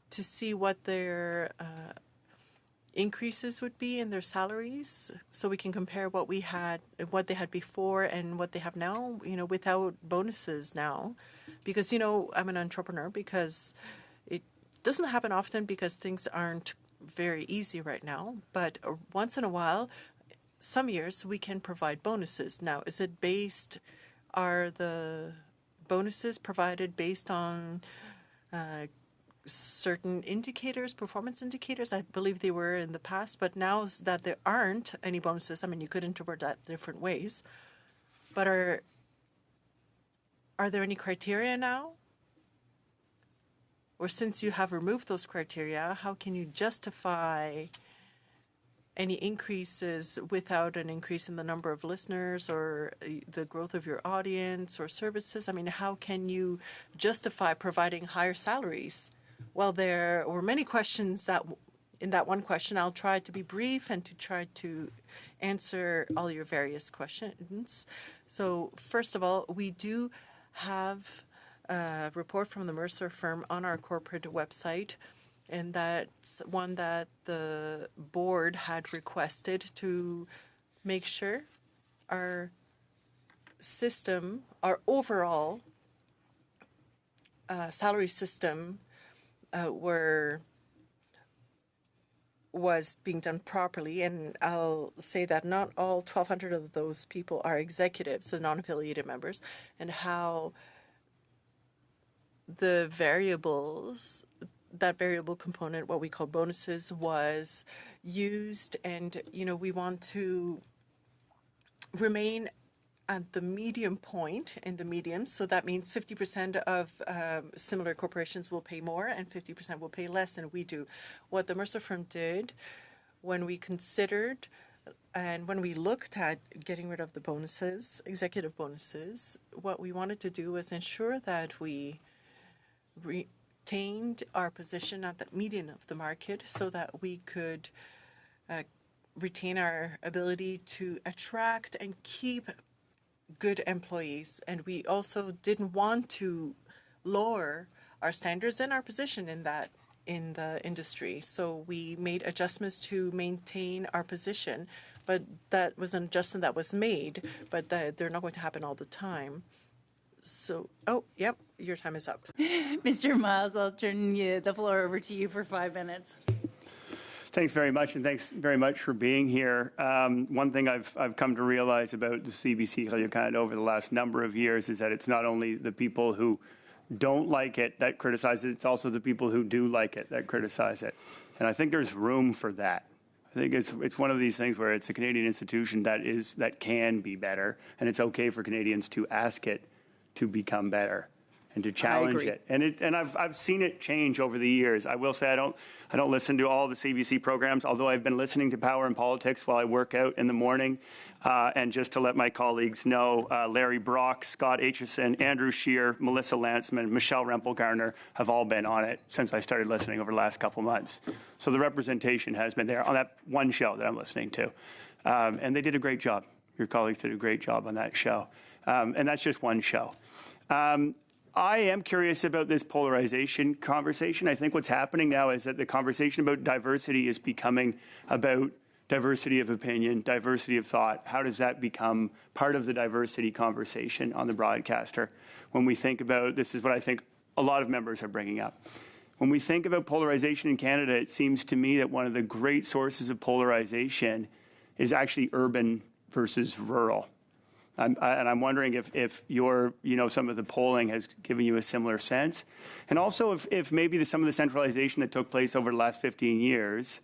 to see what their increases would be in their salaries, so we can compare what they had before and what they have now, without bonuses now? Because, I'm an entrepreneur, because it doesn't happen often because things aren't very easy right now. But once in a while, some years we can provide bonuses. Now, are the bonuses provided based on certain indicators, performance indicators? I believe they were in the past, but now that there aren't any bonuses, I mean, you could interpret that different ways. But are there any criteria now? Or since you have removed those criteria, how can you justify any increases without an increase in the number of listeners or the growth of your audience or services? I mean, how can you justify providing higher salaries? Well, there were many questions in that one question. I'll try to be brief and to try to answer all your various questions. So first of all, we do have a report from the Mercer firm on our corporate website, and that's one that the board had requested to make sure our system, our overall salary system, was being done properly, and I'll say that not all 1,200 of those people are executives, the non-affiliated members, and how the variables, that variable component, what we call bonuses, was used, and we want to remain at the medium point in the medium. So that means 50% of similar corporations will pay more and 50% will pay less than we do. What the Mercer firm did when we considered and when we looked at getting rid of the bonuses, executive bonuses, what we wanted to do was ensure that we retained our position at the median of the market so that we could retain our ability to attract and keep good employees. And we also didn't want to lower our standards and our position in the industry. So we made adjustments to maintain our position, but that was an adjustment that was made, but they're not going to happen all the time. So, yep, your time is up.
Mr. Miles, I'll turn the floor over to you for 5 minutes.
Thanks very much, and thanks very much for being here. One thing I've come to realize about the CBC Radio-Canada over the last number of years is that it's not only the people who don't like it that criticize it, it's also the people who do like it that criticize it. And I think there's room for that. I think it's one of these things where it's a Canadian institution that can be better, and it's okay for Canadians to ask it to become better and to challenge it. And I've seen it change over the years. I will say I don't listen to all the CBC programs, although I've been listening to Power and Politics while I work out in the morning. And just to let my colleagues know, Larry Brock, Scott Aitchison, Andrew Scheer, Melissa Lantzman, Michelle Rempel-Garner have all been on it since I started listening over the last couple months. So the representation has been there on that one show that I'm listening to. And they did a great job. Your colleagues did a great job on that show. And that's just one show. I am curious about this polarization conversation. I think what's happening now is that the conversation about diversity is becoming about diversity of opinion, diversity of thought. How does that become part of the diversity conversation on the broadcaster? When we think about, this is what I think a lot of members are bringing up. When we think about polarization in Canada, it seems to me that one of the great sources of polarization is actually urban versus rural. And I'm wondering if your, some of the polling has given you a similar sense. And also if maybe some of the centralization that took place over the last 15 years,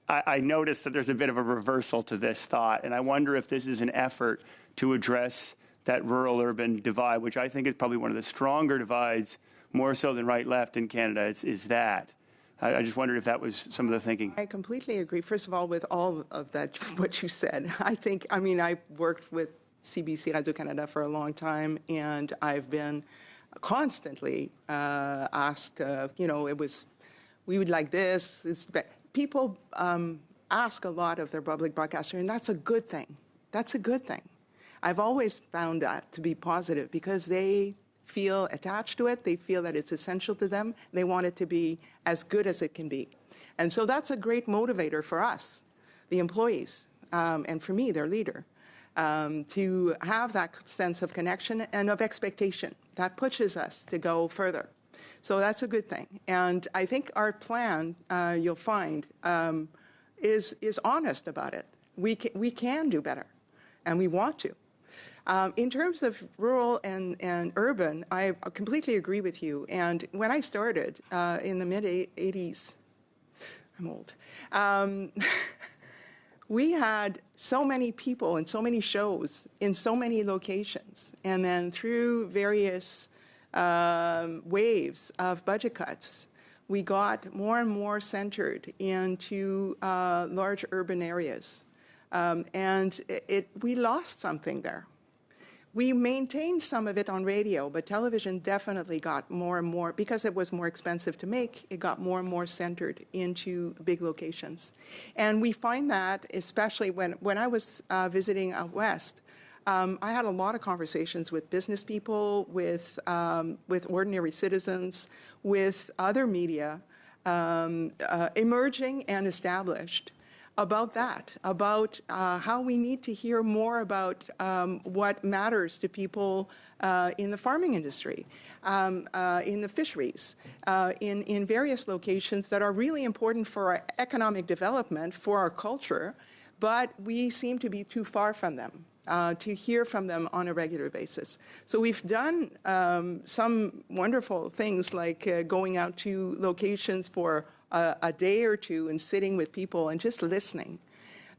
I noticed that there's a bit of a reversal to this thought. And I wonder if this is an effort to address that rural-urban divide, which I think is probably one of the stronger divides, more so than right-left in Canada, is that. I just wondered if that was some of the thinking.
I completely agree, first of all, with all of that, what you said. I've worked with CBC Radio-Canada for a long time, and I've been constantly asked, we would like this. People ask a lot of their public broadcaster, and that's a good thing. That's a good thing. I've always found that to be positive because they feel attached to it. They feel that it's essential to them. They want it to be as good as it can be. And so that's a great motivator for us, the employees, and for me, their leader. To have that sense of connection and of expectation. That pushes us to go further. So that's a good thing. And I think our plan, you'll find, is honest about it. We can do better, and we want to. In terms of rural and urban, I completely agree with you. And when I started in the mid-'80s, I'm old, we had so many people and so many shows in so many locations. And then through various waves of budget cuts, we got more and more centered into large urban areas. And we lost something there. We maintained some of it on radio, but television definitely got more and more, because it was more expensive to make, it got more and more centered into big locations. And we find that, especially when I was visiting out west, I had a lot of conversations with business people, with ordinary citizens, with other media, emerging and established, about that, about how we need to hear more about what matters to people in the farming industry, in the fisheries, in various locations that are really important for our economic development, for our culture, but we seem to be too far from them. To hear from them on a regular basis. So we've done some wonderful things like going out to locations for a day or two and sitting with people and just listening.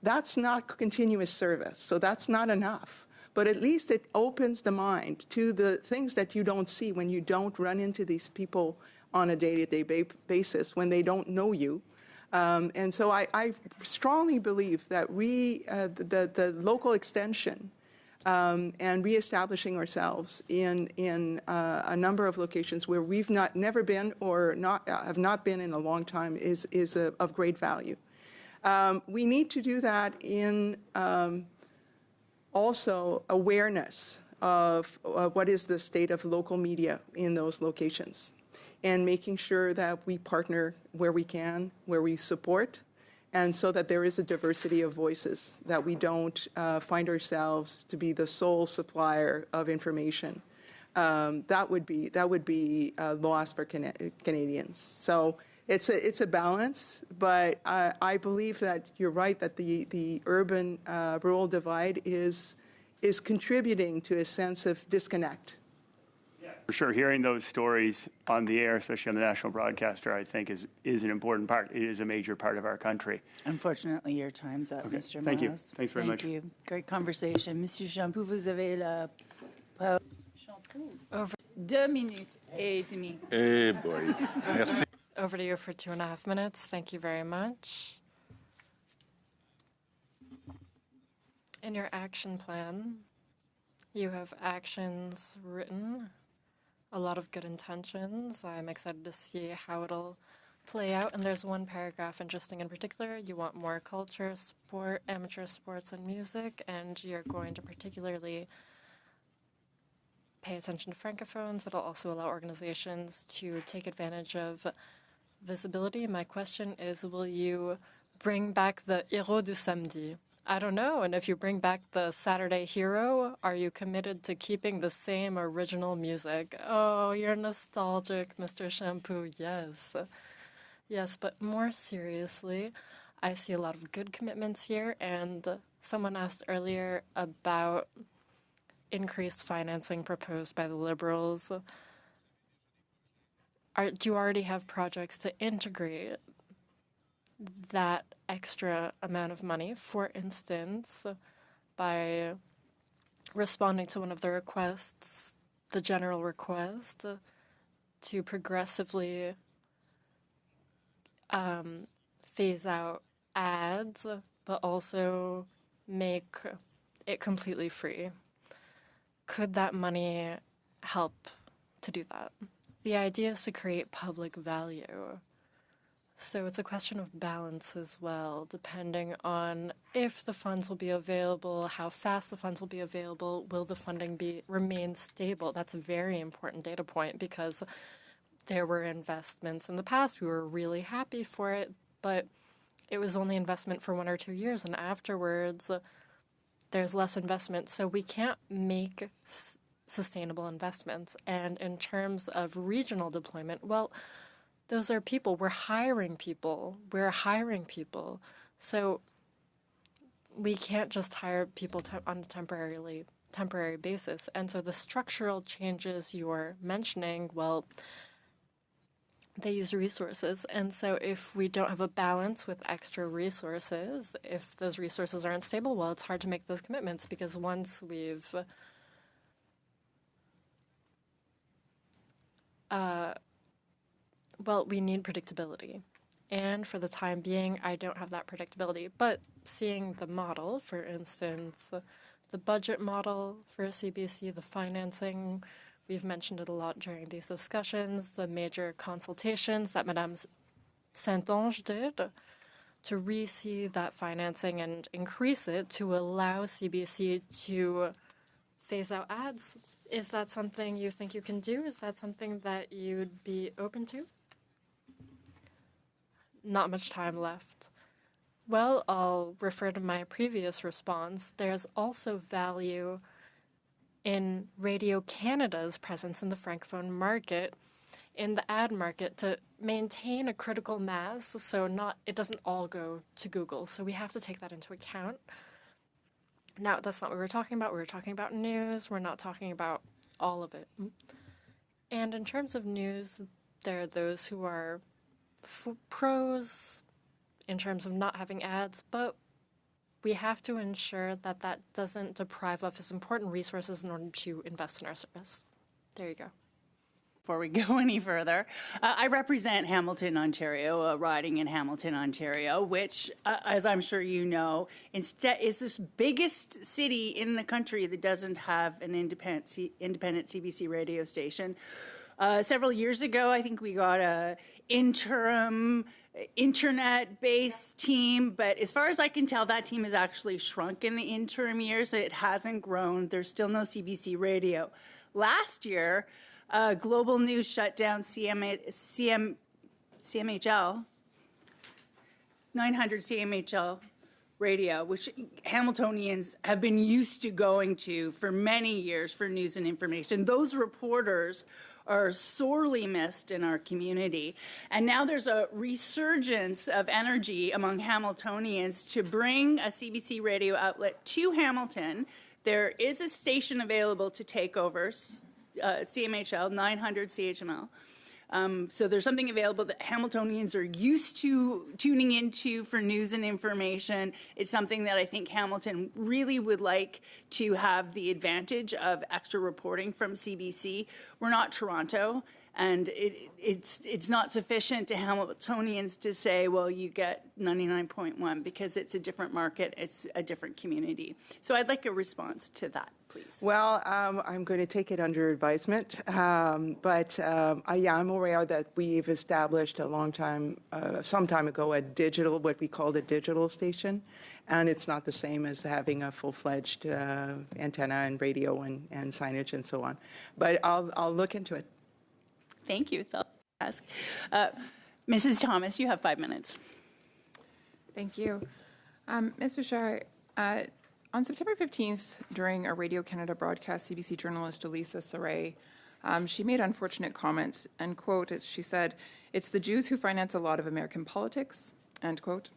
That's not continuous service, so that's not enough. But at least it opens the mind to the things that you don't see when you don't run into these people on a day-to-day basis, when they don't know you. And so I strongly believe that the local extension and reestablishing ourselves in a number of locations where we've never been or have not been in a long time is of great value. We need to do that in also awareness of what is the state of local media in those locations, and making sure that we partner where we can, where we support, and so that there is a diversity of voices, that we don't find ourselves to be the sole supplier of information. That would be a loss for Canadians. So it's a balance, but I believe that you're right, that the urban-rural divide is contributing to a sense of disconnect.
For sure, hearing those stories on the air, especially on the national broadcaster, I think is an important part. It is a major part of our country.
Unfortunately, your time's up,
Okay.
Mr.
Thank you.
Miles.
Thanks very much.
Thank you. Great conversation. Monsieur Champoux, vous avez la parole.
Over
2 minutes et demie.
Eh boy. Merci.
Over to you for 2.5 minutes. Thank you very much. In your action plan, you have actions written, a lot of good intentions. I'm excited to see how it'll play out. And there's one paragraph interesting in particular. You want more culture, sport, amateur sports, and music, and you're going to particularly pay attention to francophones. It'll also allow organizations to take advantage of visibility. My question is, will you bring back the Héros du Samedi? I don't know. And if you bring back the Saturday Hero, are you committed to keeping the same original music? Oh, you're nostalgic, Mr. Champoux. Yes. Yes, but more seriously, I see a lot of good commitments here. And someone asked earlier about increased financing proposed by the Liberals. Do you already have projects to integrate that extra amount of money, for instance, by responding to one of the requests, the general request, to progressively phase out ads, but also make it completely free? Could that money help to do that? The idea is to create public value. So it's a question of balance as well, depending on if the funds will be available, how fast the funds will be available, will the funding remain stable? That's a very important data point, because there were investments in the past. We were really happy for it, but it was only investment for 1 or 2 years, and afterwards there's less investment. So we can't make sustainable investments. And in terms of regional deployment, well, those are people. We're hiring people. So we can't just hire people on a temporary basis. And so the structural changes you're mentioning, well, they use resources. And so if we don't have a balance with extra resources, if those resources aren't stable, well, it's hard to make those commitments, because once we've well, we need predictability. And for the time being, I don't have that predictability. But seeing the model, for instance, the budget model for CBC, the financing, we've mentioned it a lot during these discussions, the major consultations that Madame Saint-Onge did to re-see that financing and increase it to allow CBC to phase out ads. Is that something you think you can do? Is that something that you'd be open to? Not much time left. Well, I'll refer to my previous response. There's also value in Radio Canada's presence in the Francophone market, in the ad market, to maintain a critical mass so it doesn't all go to Google. So we have to take that into account. Now, that's not what we're talking about. We're talking about news. We're not talking about all of it. And in terms of news, there are those who are pros in terms of not having ads, but we have to ensure that that doesn't deprive us of important resources in order to invest in our service. There you go.
Before we go any further, I represent Hamilton, Ontario, a riding in Hamilton, Ontario, which, as I'm sure you know, instead is this biggest city in the country that doesn't have an independent CBC radio station. Several years ago, I think we got a interim internet-based team, but as far as I can tell, that team has actually shrunk in the interim years. It hasn't grown. There's still no CBC radio. Last year, Global News shut down CMHL, 900 CMHL radio, which Hamiltonians have been used to going to for many years for news and information. Those reporters are sorely missed in our community. And now there's a resurgence of energy among Hamiltonians to bring a CBC radio outlet to Hamilton. There is a station available to take over, CMHL, 900 CHML. So there's something available that Hamiltonians are used to tuning into for news and information. It's something that I think Hamilton really would like to have the advantage of extra reporting from CBC. We're not Toronto, and it's not sufficient to Hamiltonians to say, well, you get 99.1, because it's a different market, it's a different community. So I'd like a response to that, please.
Well, I'm going to take it under advisement, but I'm aware that we've established some time ago, what we called a digital station, and it's not the same as having a full-fledged antenna and radio and signage and so on. But I'll look into it.
Thank you. It's all I ask. Mrs. Thomas, you have 5 minutes.
Thank you. Ms. Bouchard, on September 15th, during a Radio Canada broadcast, CBC journalist Elisa Saray, she made unfortunate comments, and quote, she said, "It's the Jews who finance a lot of American politics," end quote.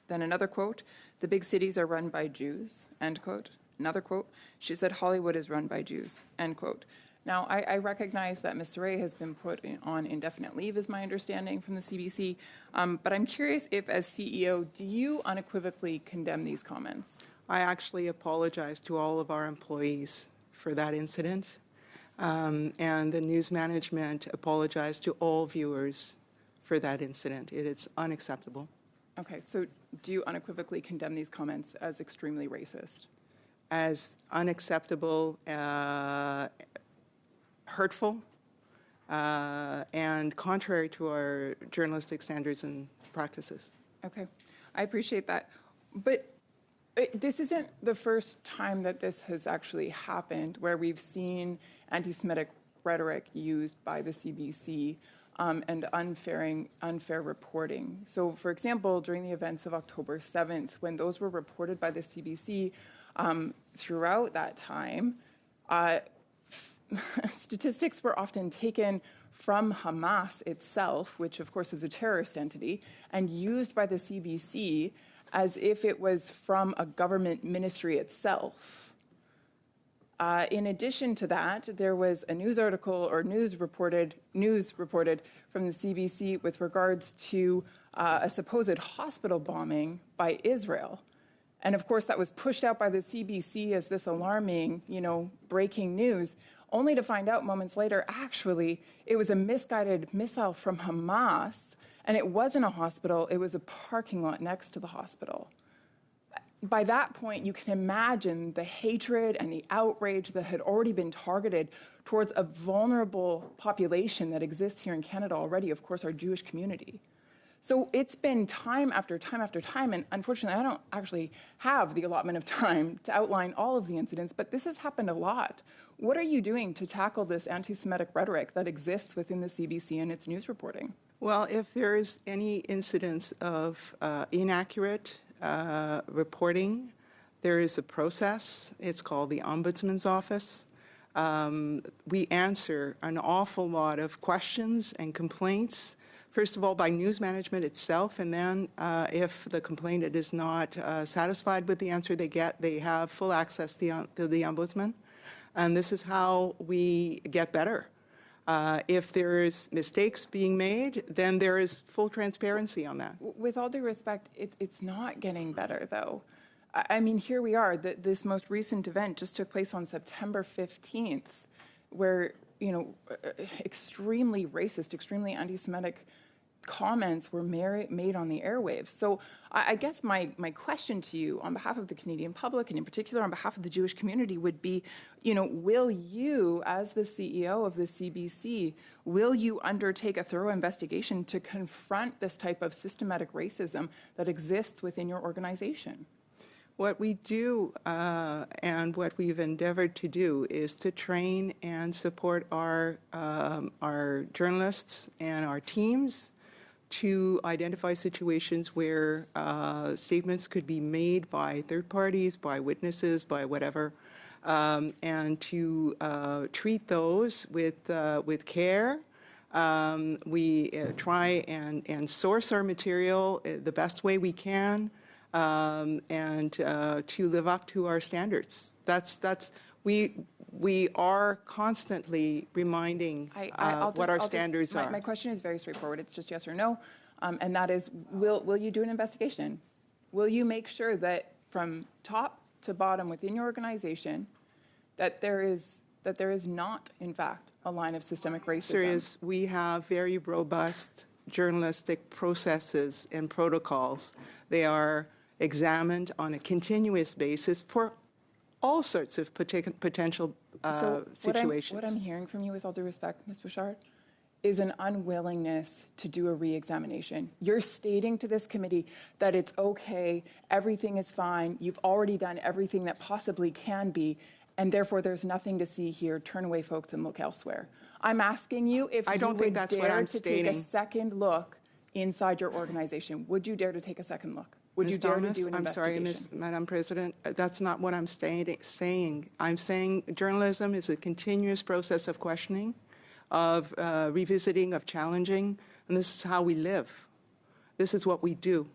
Then another quote, "The big cities are run by Jews," end quote. Another quote, she said, "Hollywood is run by Jews," end quote. Now, I recognize that Ms. Saray has been put on indefinite leave, is my understanding, from the CBC, but I'm curious if, as CEO, do you unequivocally condemn these comments?
I actually apologize to all of our employees for that incident, and the news management apologized to all viewers for that incident. It is unacceptable.
Okay, so do you unequivocally condemn these comments as extremely racist?
As unacceptable, hurtful, and contrary to our journalistic standards and practices.
Okay, I appreciate that. But this isn't the first time that this has actually happened, where we've seen anti-Semitic rhetoric used by the CBC and unfair reporting. So, for example, during the events of October 7th, when those were reported by the CBC, throughout that time, statistics were often taken from Hamas itself, which of course is a terrorist entity, and used by the CBC as if it was from a government ministry itself. In addition to that, there was a news article or news reported from the CBC with regards to a supposed hospital bombing by Israel. And of course, that was pushed out by the CBC as this alarming, breaking news, only to find out moments later, actually, it was a misguided missile from Hamas, and it wasn't a hospital, it was a parking lot next to the hospital. By that point, you can imagine the hatred and the outrage that had already been targeted towards a vulnerable population that exists here in Canada already, of course, our Jewish community. So it's been time after time after time, and unfortunately, I don't actually have the allotment of time to outline all of the incidents, but this has happened a lot. What are you doing to tackle this anti-Semitic rhetoric that exists within the CBC and its news reporting?
Well, if there is any incidence of inaccurate reporting, there is a process. It's called the Ombudsman's Office. We answer an awful lot of questions and complaints, first of all, by news management itself, and then if the complainant is not satisfied with the answer they get, they have full access to the Ombudsman. And this is how we get better. If there is mistakes being made, then there is full transparency on that.
With all due respect, it's not getting better, though. I mean, here we are. This most recent event just took place on September 15th, where, extremely racist, extremely anti-Semitic comments were made on the airwaves. So I guess my question to you on behalf of the Canadian public, and in particular on behalf of the Jewish community, would be, will you, as the CEO of the CBC, will you undertake a thorough investigation to confront this type of systematic racism that exists within your organization?
What we do and what we've endeavored to do is to train and support our journalists and our teams to identify situations where statements could be made by third parties, by witnesses, by whatever, and to treat those with care. We try and source our material the best way we can. And to live up to our standards. We are constantly reminding what our standards are.
My question is very straightforward. It's just yes or no, and that is, will you do an investigation? Will you make sure that from top to bottom within your organization that there is not, in fact, a line of systemic racism?
We have very robust journalistic processes and protocols. They are examined on a continuous basis for all sorts of potential situations.
What I'm hearing from you, with all due respect, Ms. Bouchard, is an unwillingness to do a re-examination. You're stating to this committee that it's okay, everything is fine, you've already done everything that possibly can be, and therefore there's nothing to see here, turn away folks and look elsewhere. I'm asking you if you would dare to take a second look inside your organization. Would you dare to take a second look? Would you dare to do an investigation?
I'm sorry, Madam President. That's not what I'm saying. I'm saying journalism is a continuous process of questioning, of revisiting, of challenging, and this is how we live. This is what we do.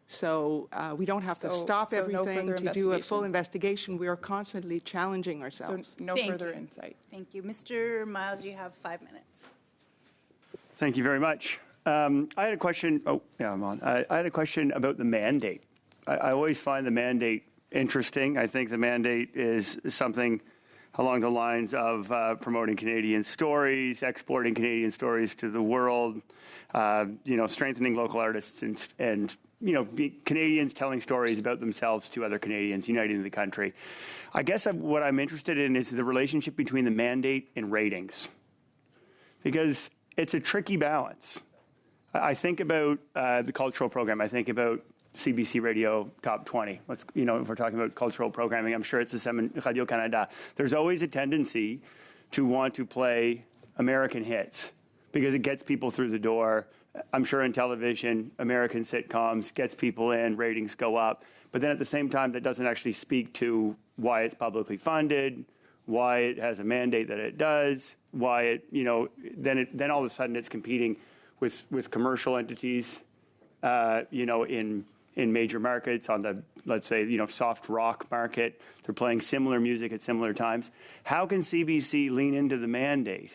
So we don't have to stop everything to do a full investigation. We are constantly challenging ourselves.
So no further insight.
Thank you. Mr. Miles, you have 5 minutes.
Thank you very much. I had a question. Oh, yeah, I'm on. I had a question about the mandate. I always find the mandate interesting. I think the mandate is something along the lines of promoting Canadian stories, exporting Canadian stories to the world, strengthening local artists and Canadians telling stories about themselves to other Canadians, uniting the country. I guess what I'm interested in is the relationship between the mandate and ratings, because it's a tricky balance. I think about the cultural program. I think about CBC Radio Top 20. If we're talking about cultural programming, I'm sure it's the same in Radio-Canada. There's always a tendency to want to play American hits because it gets people through the door. I'm sure in television, American sitcoms gets people in, ratings go up. But then at the same time, that doesn't actually speak to why it's publicly funded, why it has a mandate that it does, why it, then all of a sudden it's competing with commercial entities, in major markets on the, let's say, soft rock market. They're playing similar music at similar times. How can CBC lean into the mandate?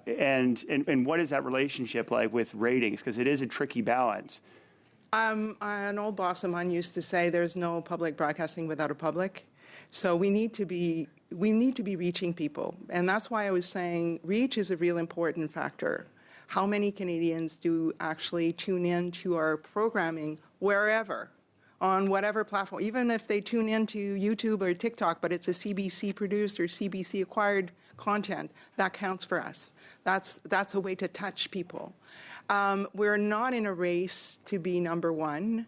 And what is that relationship like with ratings? Because it is a tricky balance.
An old boss of mine used to say there's no public broadcasting without a public. So we need to be reaching people. And that's why I was saying reach is a real important factor. How many Canadians do actually tune in to our programming wherever, on whatever platform, even if they tune into YouTube or TikTok, but it's a CBC produced or CBC acquired content, that counts for us. That's a way to touch people. We're not in a race to be number one.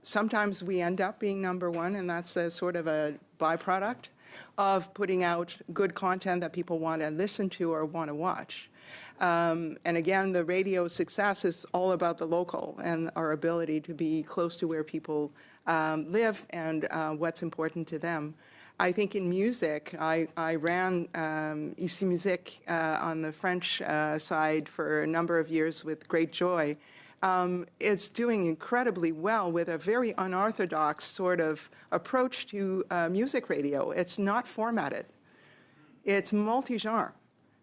Sometimes we end up being number one, and that's a sort of a byproduct. of putting out good content that people want to listen to or want to watch. And again, the radio success is all about the local and our ability to be close to where people live and what's important to them. I think in music, I ran Ici Musique on the French side for a number of years with great joy. It's doing incredibly well with a very unorthodox sort of approach to music radio. It's not formatted. It's multi-genre,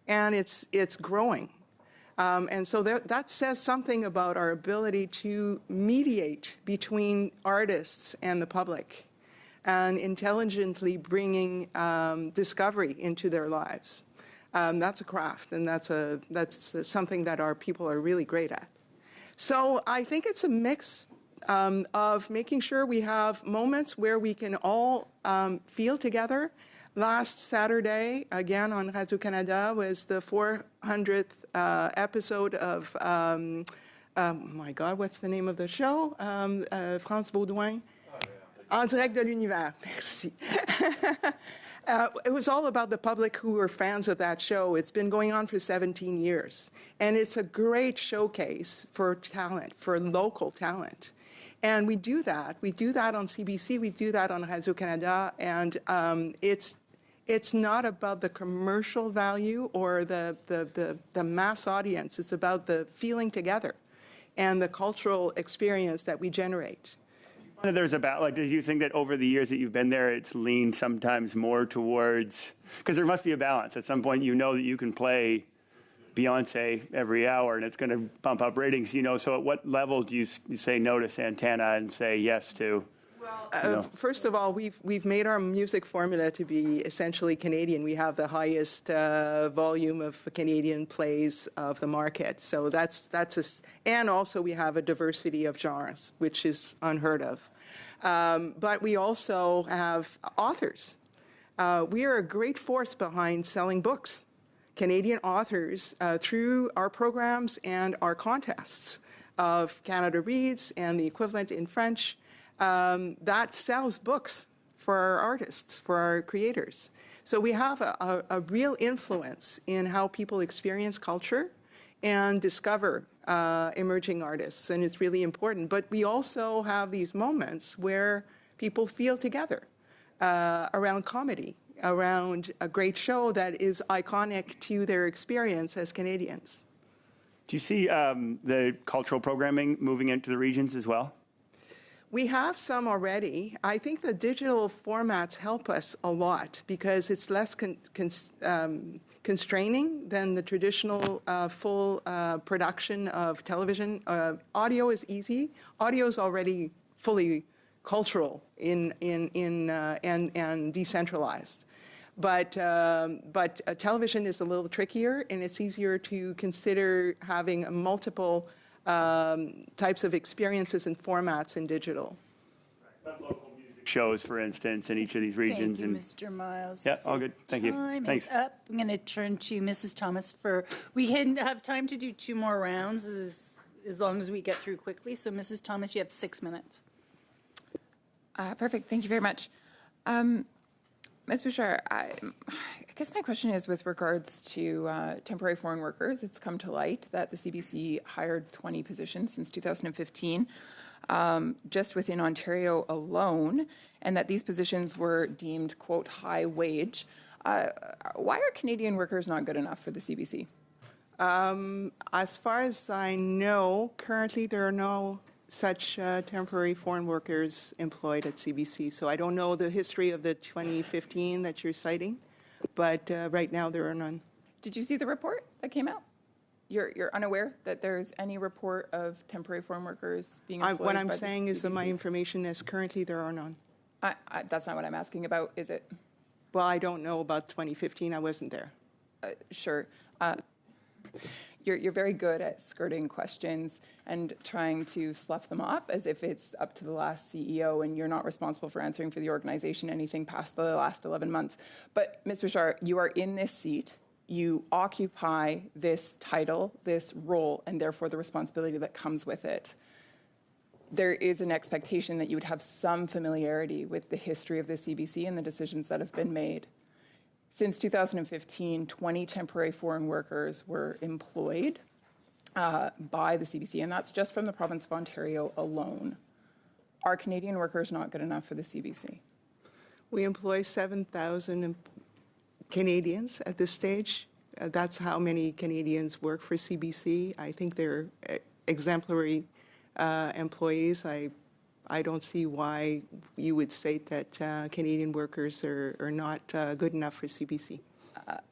and it's growing. And so that says something about our ability to mediate between artists and the public and intelligently bringing discovery into their lives. That's a craft, and that's something that our people are really great at. So I think it's a mix of making sure we have moments where we can all feel together. Last Saturday, again on Radio-Canada, was the 400th episode of, oh my God, what's the name of the show? France Baudouin? En direct de l'univers, merci. It was all about the public who were fans of that show. It's been going on for 17 years. And it's a great showcase for talent, for local talent. And we do that. We do that on CBC. We do that on Radio-Canada. And it's not about the commercial value or the mass audience. It's about the feeling together and the cultural experience that we generate.
There's do you think that over the years that you've been there, it's leaned sometimes more towards, because there must be a balance. At some point, you know that you can play Beyonce every hour and it's going to bump up ratings, so at what level do you say no to Santana and say yes to? Well,
first of all, we've made our music formula to be essentially Canadian. We have the highest volume of Canadian plays of the market. So and also we have a diversity of genres, which is unheard of. But we also have authors. We are a great force behind selling books. Canadian authors through our programs and our contests of Canada Reads and the equivalent in French. That sells books for our artists, for our creators. So we have a real influence in how people experience culture and discover emerging artists, and it's really important. But we also have these moments where people feel together around comedy, around a great show that is iconic to their experience as Canadians.
Do you see the cultural programming moving into the regions as well?
We have some already. I think the digital formats help us a lot because it's less constraining than the traditional full production of television. Audio is easy. Audio is already fully cultural and decentralized. But television is a little trickier, and it's easier to consider having multiple types of experiences and formats in digital.
Local music shows, for instance, in each of these regions.
Thank you, Mr. Miles.
Yeah, all good. Thank you.
Time
Thanks.
is up. I'm going to turn to Mrs. Thomas we can have time to do 2 more rounds as long as we get through quickly. So, Mrs. Thomas, you have 6 minutes.
Perfect. Thank you very much. Ms. Bouchard, I guess my question is with regards to temporary foreign workers. It's come to light that the CBC hired 20 positions since 2015, just within Ontario alone, and that these positions were deemed, quote, high wage. Why are Canadian workers not good enough for the CBC?
As far as I know, currently there are no such temporary foreign workers employed at CBC. So I don't know the history of the 2015 that you're citing, but right now there are none.
Did you see the report that came out? You're unaware that there's any report of temporary foreign workers being employed
What I'm
by
saying
the
is that
CBC?
my information is currently there are none.
That's not what I'm asking about, is it?
Well, I don't know about 2015. I wasn't there.
Sure. You're very good at skirting questions and trying to slough them off as if it's up to the last CEO and you're not responsible for answering for the organization anything past the last 11 months. But, Ms. Bouchard, you are in this seat. You occupy this title, this role, and therefore the responsibility that comes with it. there is an expectation that you would have some familiarity with the history of the CBC and the decisions that have been made. Since 2015, 20 temporary foreign workers were employed by the CBC, and that's just from the province of Ontario alone. Are Canadian workers not good enough for the CBC?
We employ 7,000 Canadians at this stage. That's how many Canadians work for CBC. I think they're exemplary employees. I don't see why you would state that Canadian workers are not good enough for CBC.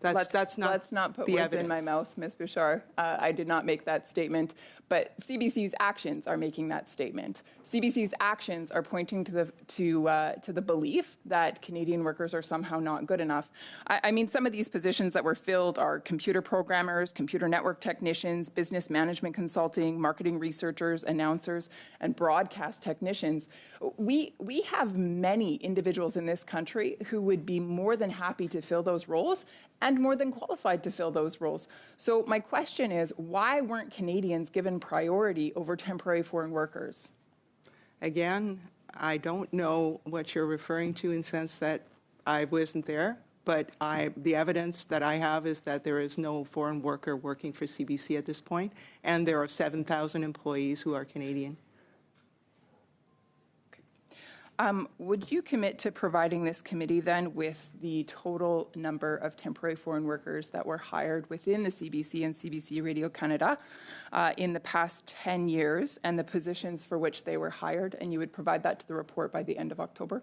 That's not
Let's not put
the
words
evidence.
in my mouth, Ms. Bouchard. I did not make that statement, but CBC's actions are making that statement. CBC's actions are pointing to the belief that Canadian workers are somehow not good enough. I mean, some of these positions that were filled are computer programmers, computer network technicians, business management consulting, marketing researchers, announcers, and broadcast technicians. We have many individuals in this country who would be more than happy to fill those roles and more than qualified to fill those roles. So my question is, why weren't Canadians given priority over temporary foreign workers?
Again, I don't know what you're referring to in the sense that I wasn't there, but the evidence that I have is that there is no foreign worker working for CBC at this point, and there are 7,000 employees who are Canadian.
Would you commit to providing this committee then with the total number of temporary foreign workers that were hired within the CBC and CBC Radio Canada in the past 10 years and the positions for which they were hired, and you would provide that to the report by the end of October?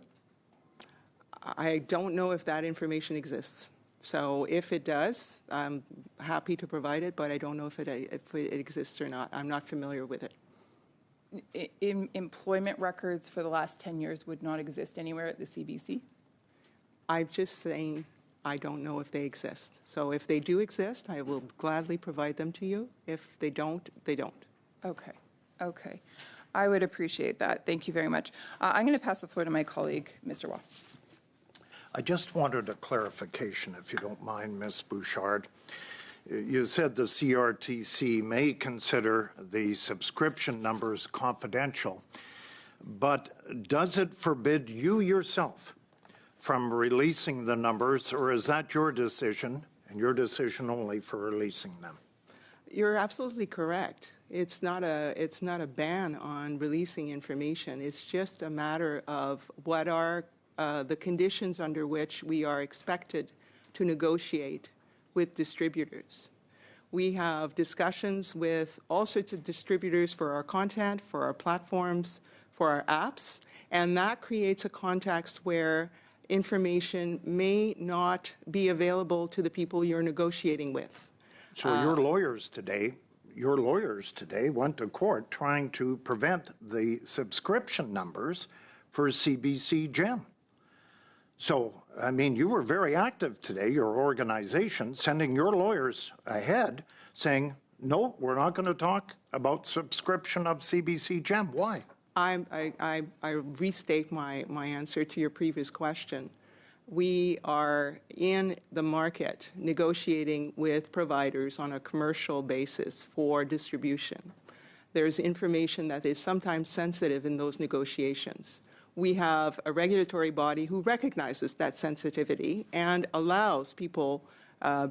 I don't know if that information exists. So if it does, I'm happy to provide it, but I don't know if it exists or not. I'm not familiar with it.
Employment records for the last 10 years would not exist anywhere at the CBC?
I'm just saying I don't know if they exist. So if they do exist, I will gladly provide them to you. If they don't, they don't.
Okay. Okay. I would appreciate that. Thank you very much. I'm going to pass the floor to my colleague, Mr. Waugh.
I just wanted a clarification, if you don't mind, Ms. Bouchard. You said the CRTC may consider the subscription numbers confidential, but does it forbid you yourself from releasing the numbers, or is that your decision, and your decision only for releasing them?
You're absolutely correct. It's not a ban on releasing information. It's just a matter of what are the conditions under which we are expected to negotiate with distributors. We have discussions with all sorts of distributors for our content, for our platforms, for our apps, and that creates a context where information may not be available to the people you're negotiating with.
So your lawyers today went to court trying to prevent the subscription numbers for CBC Gem. So, I mean, you were very active today, your organization, sending your lawyers ahead saying, no, we're not going to talk about subscription of CBC Gem. Why?
I restate my answer to your previous question. We are in the market negotiating with providers on a commercial basis for distribution. There's information that is sometimes sensitive in those negotiations. We have a regulatory body who recognizes that sensitivity and allows people,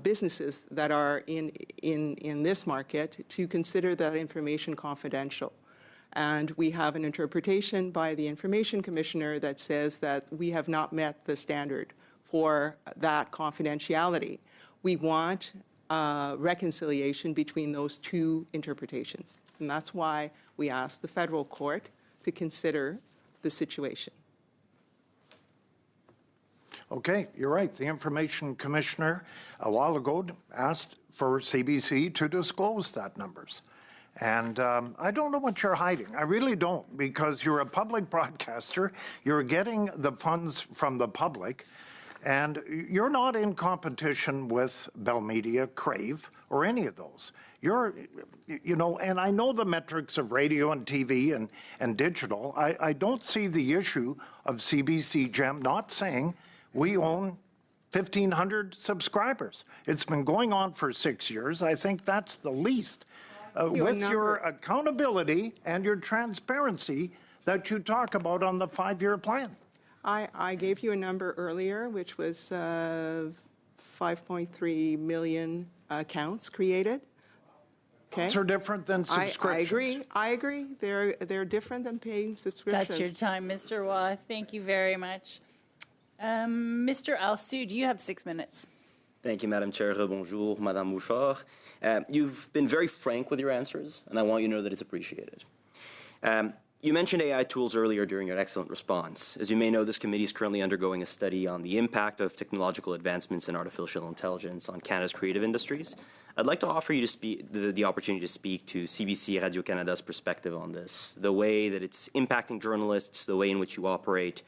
businesses that are in this market, to consider that information confidential. And we have an interpretation by the Information Commissioner that says that we have not met the standard for that confidentiality. We want reconciliation between those two interpretations. And that's why we asked the federal court to consider the situation.
Okay, you're right. The Information Commissioner a while ago asked for CBC to disclose that numbers. And I don't know what you're hiding. I really don't, because you're a public broadcaster. You're getting the funds from the public, and you're not in competition with Bell Media, Crave, or any of those. And I know the metrics of radio and TV and digital. I don't see the issue of CBC Gem not saying we own 1,500 subscribers. It's been going on for 6 years. I think that's the least. with your accountability and your transparency that you talk about on the 5-year plan?
I gave you a number earlier, which was 5.3 million accounts created. Okay.
Are different than subscriptions.
I agree. They're different than paying subscriptions.
That's your time, Mr. Waugh. Thank you very much. Mr. Alsud, you have 6 minutes.
Thank you, Madam Chair. Bonjour, Madame Bouchard. You've been very frank with your answers, and I want you to know that it's appreciated. You mentioned AI tools earlier during your excellent response. As you may know, this committee is currently undergoing a study on the impact of technological advancements in artificial intelligence on Canada's creative industries. I'd like to offer you the opportunity to speak to CBC Radio-Canada's perspective on this, the way that it's impacting journalists, the way in which you operate.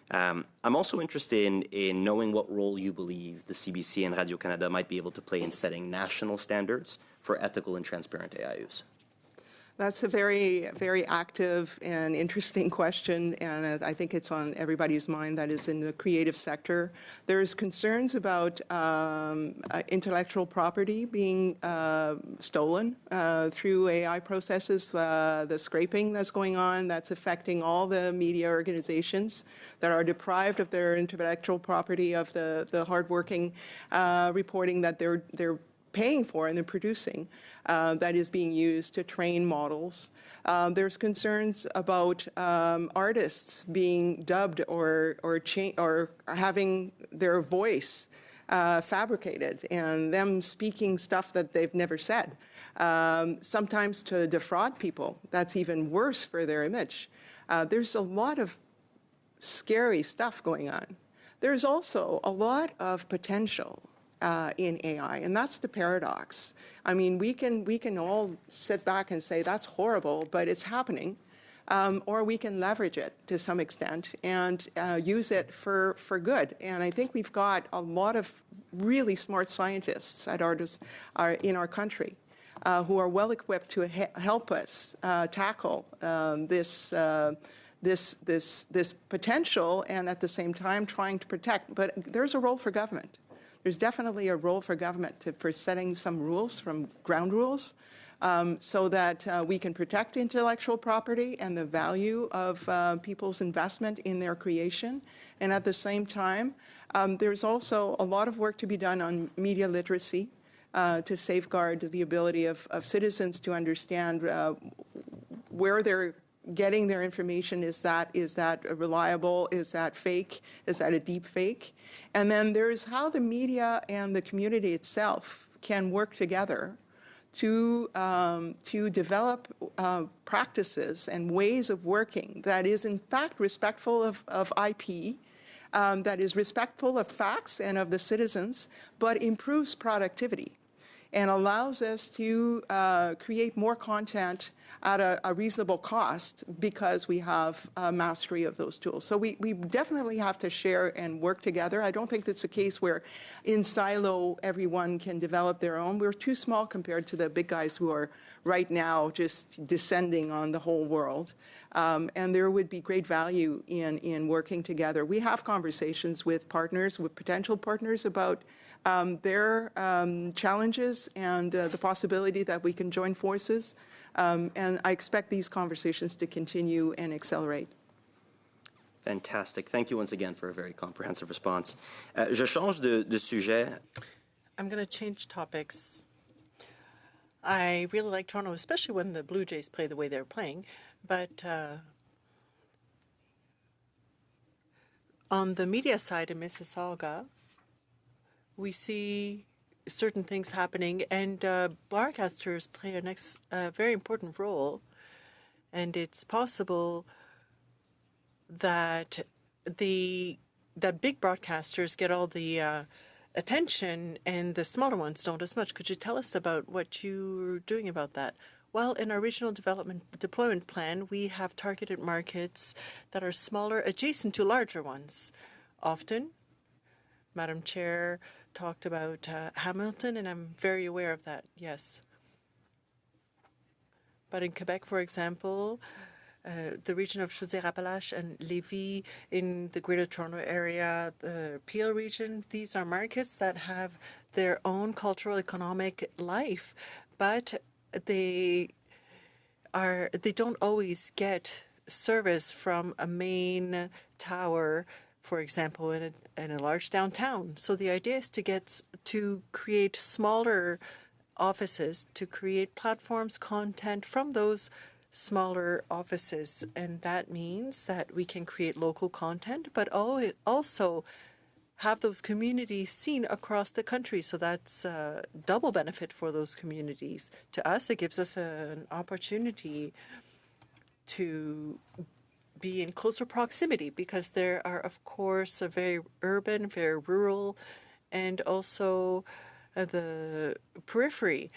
I'm also interested in knowing what role you believe the CBC and Radio-Canada might be able to play in setting national standards for ethical and transparent AI use.
That's a very, very active and interesting question, and I think it's on everybody's mind that is in the creative sector. There's concerns about intellectual property being stolen through AI processes, the scraping that's going on, that's affecting all the media organizations that are deprived of their intellectual property, of the hardworking reporting that they're paying for and they're producing that is being used to train models. There's concerns about artists being dubbed or having their voice fabricated and them speaking stuff that they've never said. Sometimes to defraud people, that's even worse for their image. There's a lot of scary stuff going on. There's also a lot of potential in AI, and that's the paradox. I mean, we can all sit back and say that's horrible, but it's happening, or we can leverage it to some extent and use it for good. And I think we've got a lot of really smart scientists in our country who are well equipped to help us tackle this potential, and at the same time trying to protect. But there's a role for government. There's definitely a role for government for setting some rules, from ground rules, so that we can protect intellectual property and the value of people's investment in their creation. And at the same time, there's also a lot of work to be done on media literacy to safeguard the ability of citizens to understand where they're getting their information. Is that reliable? Is that fake? Is that a deep fake? And then there's how the media and the community itself can work together to develop practices and ways of working that is in fact respectful of IP, that is respectful of facts and of the citizens, but improves productivity and allows us to create more content at a reasonable cost because we have mastery of those tools. So we definitely have to share and work together. I don't think it's a case where in silo everyone can develop their own. We're too small compared to the big guys who are right now just descending on the whole world. And there would be great value in working together. We have conversations with partners, with potential partners, about their challenges and the possibility that we can join forces. And I expect these conversations to continue and accelerate.
Fantastic. Thank you once again for a very comprehensive response. Je change de sujet.
I'm going to change topics. I really like Toronto, especially when the Blue Jays play the way they're playing. But on the media side in Mississauga, we see certain things happening, and broadcasters play a very important role. And it's possible that big broadcasters get all the attention and the smaller ones don't as much. Could you tell us about what you're doing about that? Well, in our regional deployment plan, we have targeted markets that are smaller, adjacent to larger ones. Often, Madam Chair talked about Hamilton, and I'm very aware of that, yes. But in Quebec, for example, the region of Chaudière-Appalaches and Lévis in the Greater Toronto Area, the Peel region, these are markets that have their own cultural, economic life. But they don't always get service from a main tower, for example, in a large downtown. So the idea is to create smaller offices, to create platforms, content from those smaller offices. And that means that we can create local content, but also have those communities seen across the country. So that's a double benefit for those communities. To us, it gives us an opportunity to be in closer proximity, because there are, of course, a very urban, very rural, and also the periphery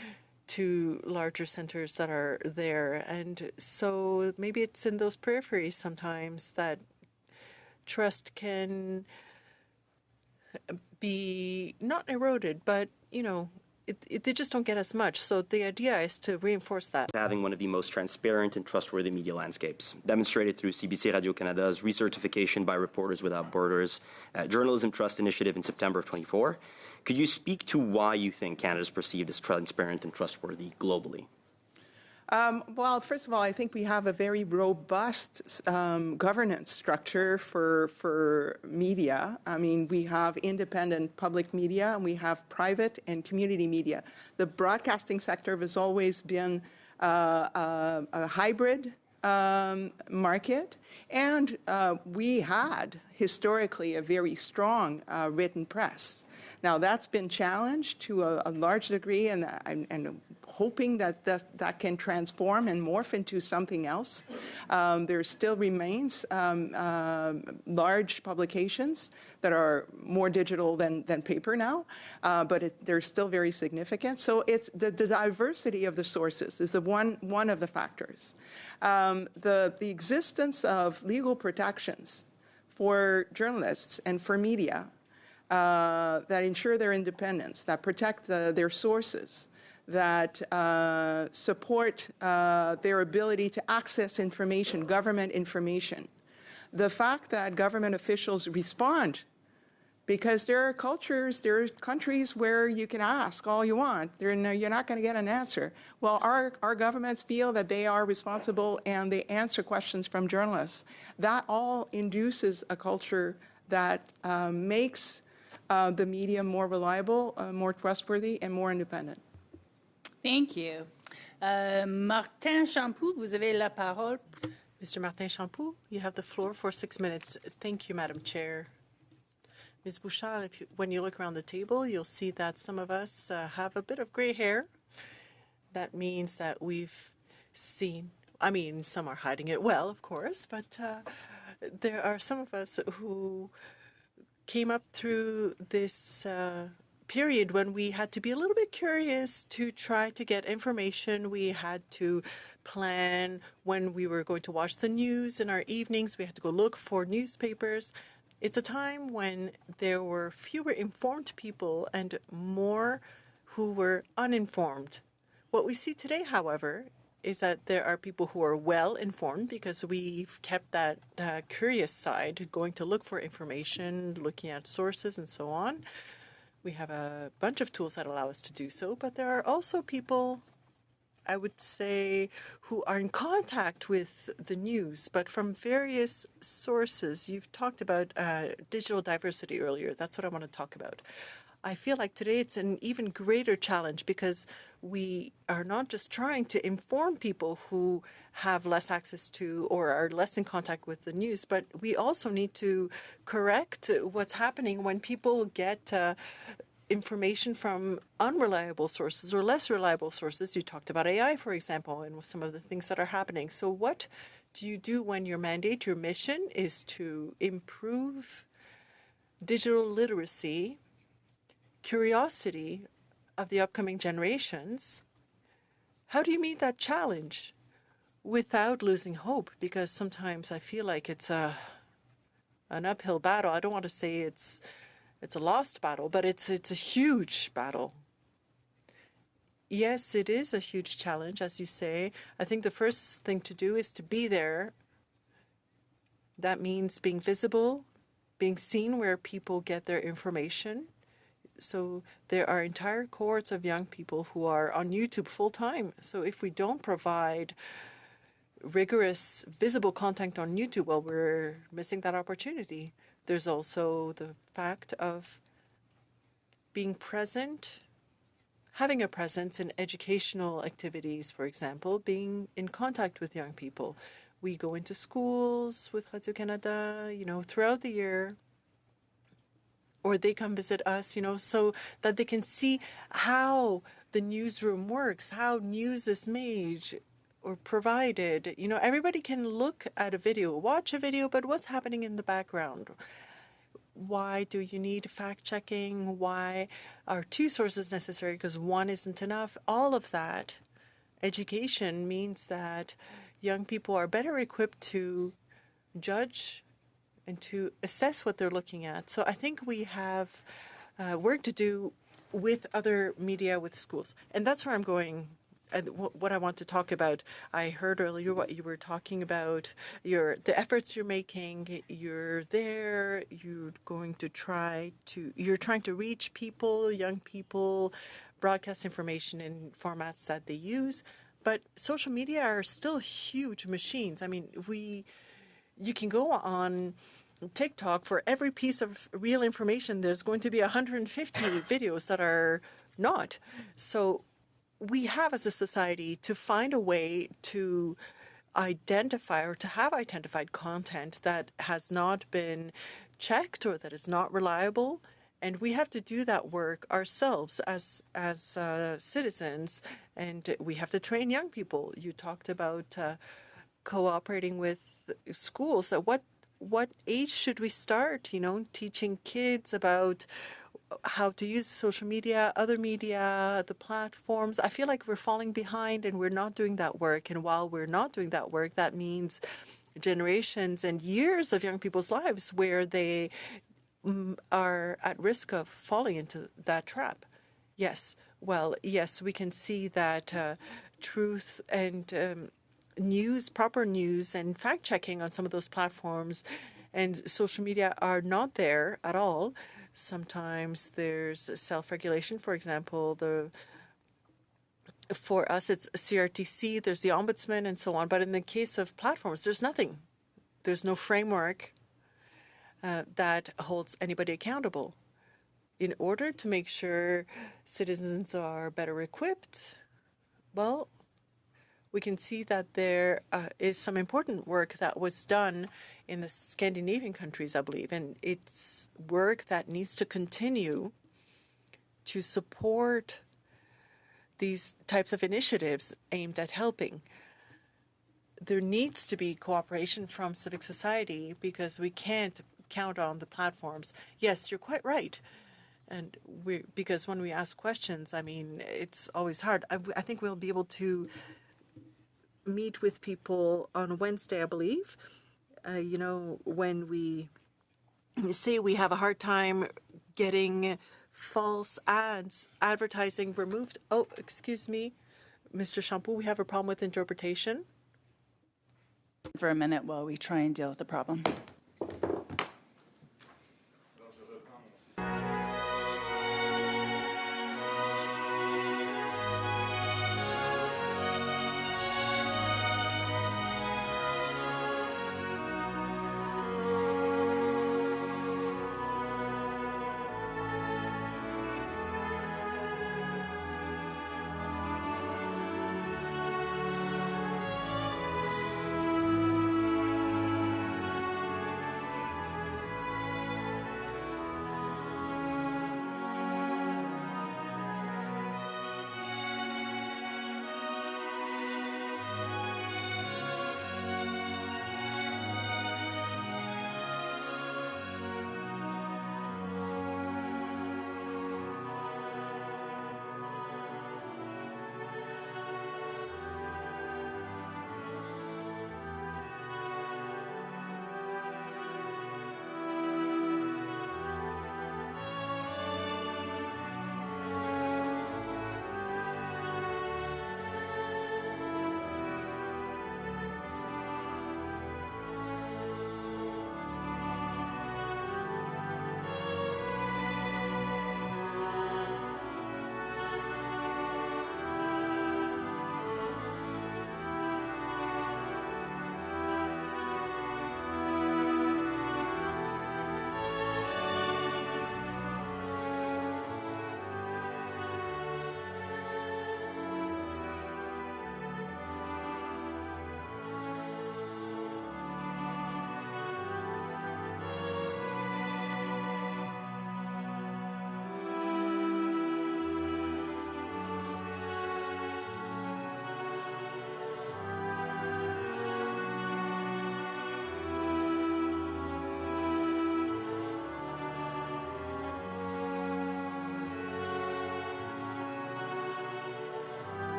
to larger centers that are there. And so maybe it's in those peripheries sometimes that trust can be not eroded, but, they just don't get as much. So the idea is to reinforce that.
Having one of the most transparent and trustworthy media landscapes, demonstrated through CBC Radio-Canada's recertification by Reporters Without Borders Journalism Trust Initiative in September of 24. Could you speak to why you think Canada is perceived as transparent and trustworthy globally?
Well, first of all, I think we have a very robust governance structure for media. I mean, we have independent public media, and we have private and community media. The broadcasting sector has always been a hybrid market, and we had historically a very strong written press. Now, that's been challenged to a large degree, and hoping that can transform and morph into something else. There still remains large publications that are more digital than paper now, but they're still very significant. So it's the diversity of the sources is one of the factors. The existence of legal protections for journalists and for media that ensure their independence, that protect their sources, that support their ability to access information, government information. The fact that government officials respond, because there are cultures, there are countries where you can ask all you want, you're not going to get an answer. Well, our governments feel that they are responsible and they answer questions from journalists. That all induces a culture that makes the media more reliable, more trustworthy, and more independent.
Thank you. Martin Champoux, vous avez la parole.
Mr. Martin Champoux, you have the floor for 6 minutes. Thank you, Madam Chair. Ms. Bouchard, when you look around the table, you'll see that some of us have a bit of gray hair. That means that we've seen, some are hiding it well, of course, but there are some of us who came up through this period when we had to be a little bit curious to try to get information. We had to plan when we were going to watch the news in our evenings. We had to go look for newspapers. It's a time when there were fewer informed people and more who were uninformed. What we see today, however, is that there are people who are well informed because we've kept that curious side, going to look for information, looking at sources and so on. We have a bunch of tools that allow us to do so, but there are also people, I would say, who are in contact with the news, but from various sources. You've talked about digital diversity earlier. That's what I want to talk about. I feel like today it's an even greater challenge because we are not just trying to inform people who have less access to or are less in contact with the news, but we also need to correct what's happening when people get information from unreliable sources or less reliable sources. You talked about AI, for example, and some of the things that are happening. So what do you do when your mandate, your mission is to improve digital literacy, curiosity of the upcoming generations? How do you meet that challenge without losing hope? Because sometimes I feel like it's an uphill battle. I don't want to say it's a lost battle, but it's a huge battle. Yes, it is a huge challenge, as you say. I think the first thing to do is to be there. That means being visible, being seen where people get their information. So there are entire cohorts of young people who are on YouTube full time. So if we don't provide rigorous, visible content on YouTube, well, we're missing that opportunity. There's also the fact of being present, having a presence in educational activities, for example, being in contact with young people. We go into schools with Radio-Canada, throughout the year, or they come visit us, so that they can see how the newsroom works, how news is made or provided. Everybody can look at a video, watch a video, but what's happening in the background? Why do you need fact-checking? Why are two sources necessary because one isn't enough? All of that education means that young people are better equipped to judge and to assess what they're looking at. So I think we have work to do with other media, with schools. And that's where I'm going. And what I want to talk about, I heard earlier what you were talking about, the efforts you're making. You're there. You're trying to reach people, young people, broadcast information in formats that they use. But social media are still huge machines. I mean, you can go on TikTok for every piece of real information. There's going to be 150 videos that are not. So we have as a society to find a way to identify or to have identified content that has not been checked or that is not reliable. And we have to do that work ourselves as citizens, and we have to train young people. You talked about cooperating with schools. So what age should we start, teaching kids about how to use social media, other media, the platforms? I feel like we're falling behind and we're not doing that work. And while we're not doing that work, that means generations and years of young people's lives where they are at risk of falling into that trap. Yes, we can see that truth and news, proper news and fact-checking on some of those platforms and social media are not there at all. Sometimes there's self-regulation. For example, for us, it's CRTC, there's the Ombudsman and so on. But in the case of platforms, there's nothing. There's no framework that holds anybody accountable. In order to make sure citizens are better equipped, well, we can see that there is some important work that was done in the Scandinavian countries, I believe, and it's work that needs to continue to support these types of initiatives aimed at helping. There needs to be cooperation from civic society because we can't count on the platforms. Yes, you're quite right. And because when we ask questions, I mean, it's always hard. I think we'll be able to meet with people on Wednesday, I believe. When we say we have a hard time getting false advertising removed. Oh, excuse me, Mr. Shampoo, we have a problem with interpretation.
For a minute while we try and deal with the problem.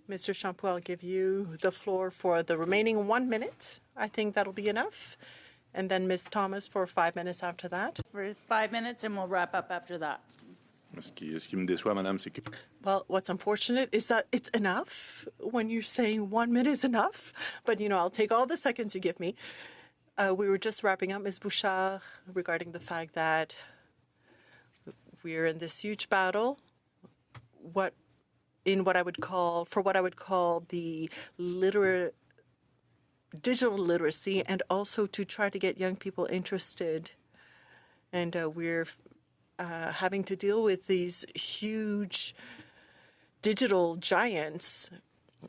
Mr. Champoux, I'll give you the floor for the remaining 1 minute. I think that'll be enough. And then Ms. Thomas for 5 minutes after that.
For 5 minutes, and we'll wrap up after that.
Ce qui me déçoit, madame, c'est que...
Well, what's unfortunate is that it's enough when you're saying 1 minute is enough. But, I'll take all the seconds you give me. We were just wrapping up, Ms. Bouchard, regarding the fact that we're in this huge battle. What I would call the digital literacy, and also to try to get young people interested. And we're having to deal with these huge digital giants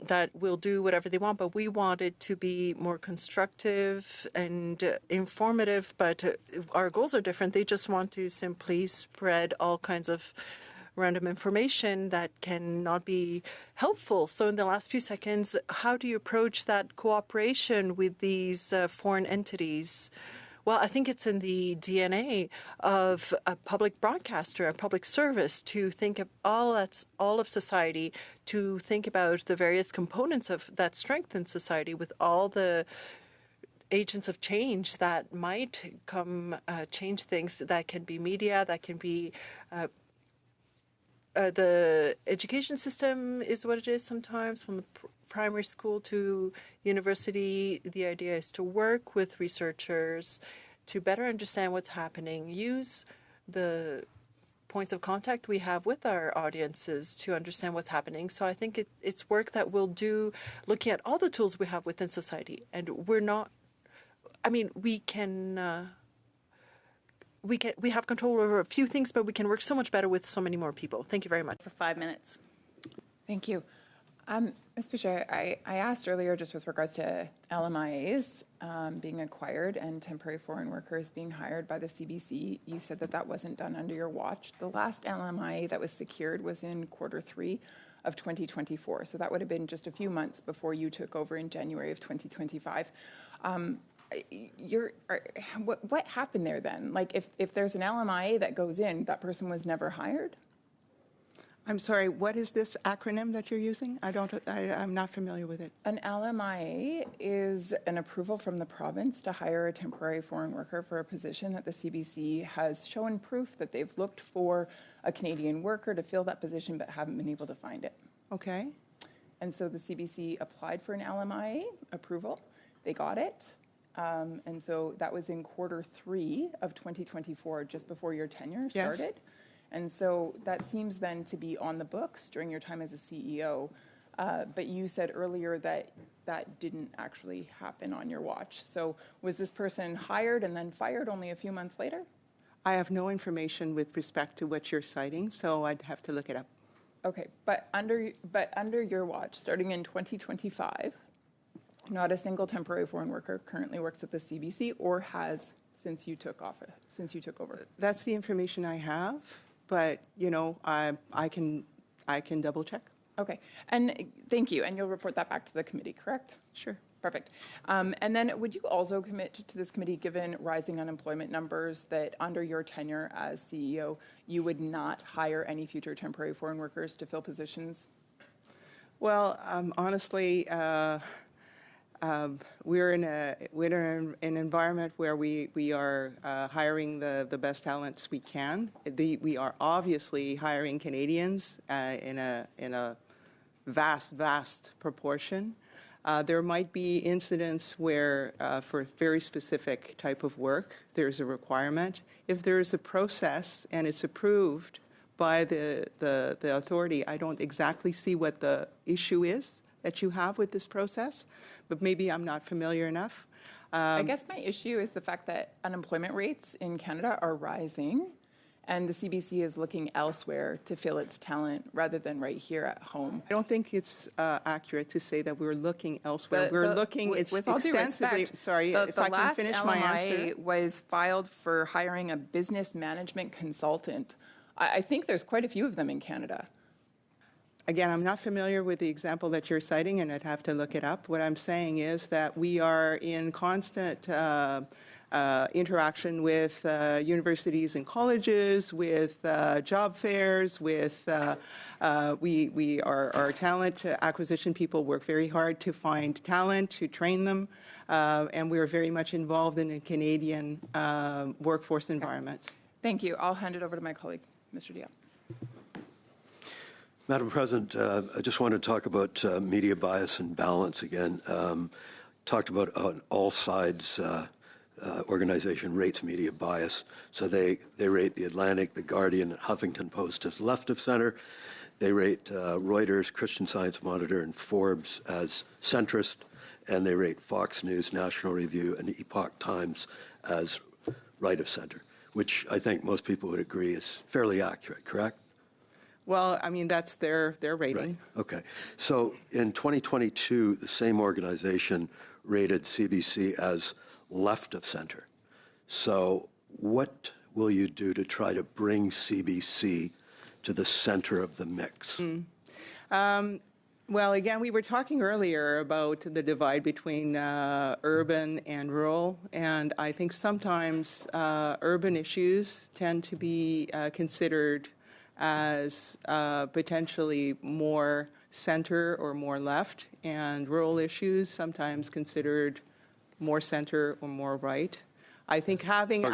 that will do whatever they want, but we want it to be more constructive and informative, but our goals are different. They just want to simply spread all kinds of random information that cannot be helpful. So in the last few seconds, how do you approach that cooperation with these foreign entities? Well, I think it's in the DNA of a public broadcaster, a public service, to think of all of society, to think about the various components of that strengthen society with all the agents of change that might come change things. That can be media, that can be the education system is what it is sometimes, from the primary school to university. The idea is to work with researchers to better understand what's happening, use the points of contact we have with our audiences to understand what's happening. So I think it's work that we'll do looking at all the tools we have within society. And we have control over a few things, but we can work so much better with so many more people. Thank you very much.
For 5 minutes.
Thank you. Ms. Boucher, I asked earlier just with regards to LMIAs being acquired and temporary foreign workers being hired by the CBC. You said that wasn't done under your watch. The last LMIA that was secured was in Q3 of 2024. So that would have been just a few months before you took over in January of 2025. What happened there then? Like if there's an LMIA that goes in, that person was never hired?
I'm sorry, what is this acronym that you're using? I'm not familiar with it.
An LMIA is an approval from the province to hire a temporary foreign worker for a position that the CBC has shown proof that they've looked for a Canadian worker to fill that position but haven't been able to find it.
Okay.
And so the CBC applied for an LMIA approval. They got it. And so that was in Q3 of 2024, just before your tenure started. Yes. And so that seems then to be on the books during your time as a CEO. But you said earlier that that didn't actually happen on your watch. So was this person hired and then fired only a few months later?
I have no information with respect to what you're citing, so I'd have to look it up.
Okay, but under your watch, starting in 2025, not a single temporary foreign worker currently works at the CBC or has since you took over.
That's the information I have, but I can double check.
Okay, and thank you. And you'll report that back to the committee, correct?
Sure.
Perfect. And then would you also commit to this committee, given rising unemployment numbers, that under your tenure as CEO, you would not hire any future temporary foreign workers to fill positions?
Well, honestly, we're in an environment where we are hiring the best talents we can. We are obviously hiring Canadians in a vast proportion. There might be incidents where, for a very specific type of work, there's a requirement. If there's a process and it's approved by the authority, I don't exactly see what the issue is that you have with this process, but maybe I'm not familiar enough.
I guess my issue is the fact that unemployment rates in Canada are rising, and the CBC is looking elsewhere to fill its talent rather than right here at home.
I don't think it's accurate to say that we're looking elsewhere. We're looking extensively.
Respect,
sorry, if I can finish my answer.
The last LMIA was filed for hiring a business management consultant. I think there's quite a few of them in Canada.
Again, I'm not familiar with the example that you're citing, and I'd have to look it up. What I'm saying is that we are in constant interaction with universities and colleges, with job fairs, with our talent acquisition people work very hard to find talent, to train them, and we are very much involved in a Canadian workforce environment.
Thank you. I'll hand it over to my colleague, Mr. Diop.
Madam President, I just want to talk about media bias and balance again. Talked about on all sides organization rates media bias. So they rate The Atlantic, The Guardian, and Huffington Post as left of center. They rate Reuters, Christian Science Monitor, and Forbes as centrist. And they rate Fox News, National Review, and Epoch Times as right of center, which I think most people would agree is fairly accurate, correct?
Well, I mean, that's their rating.
Right. Okay. So in 2022, the same organization rated CBC as left of center. So what will you do to try to bring CBC to the center of the mix?
Well, again, we were talking earlier about the divide between urban and rural, and I think sometimes urban issues tend to be considered as potentially more center or more left, and rural issues sometimes considered more center or more right. I think having a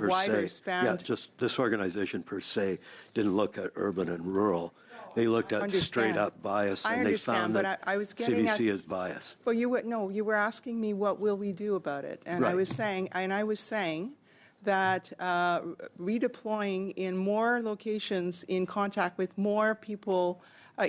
wider span.
Yeah, just this organization per se didn't look at urban and rural. They looked at straight up bias, and they found that
I was getting
CBC is biased.
Well, you were asking me what will we do about it, and
right.
I was saying that redeploying in more locations in contact with more people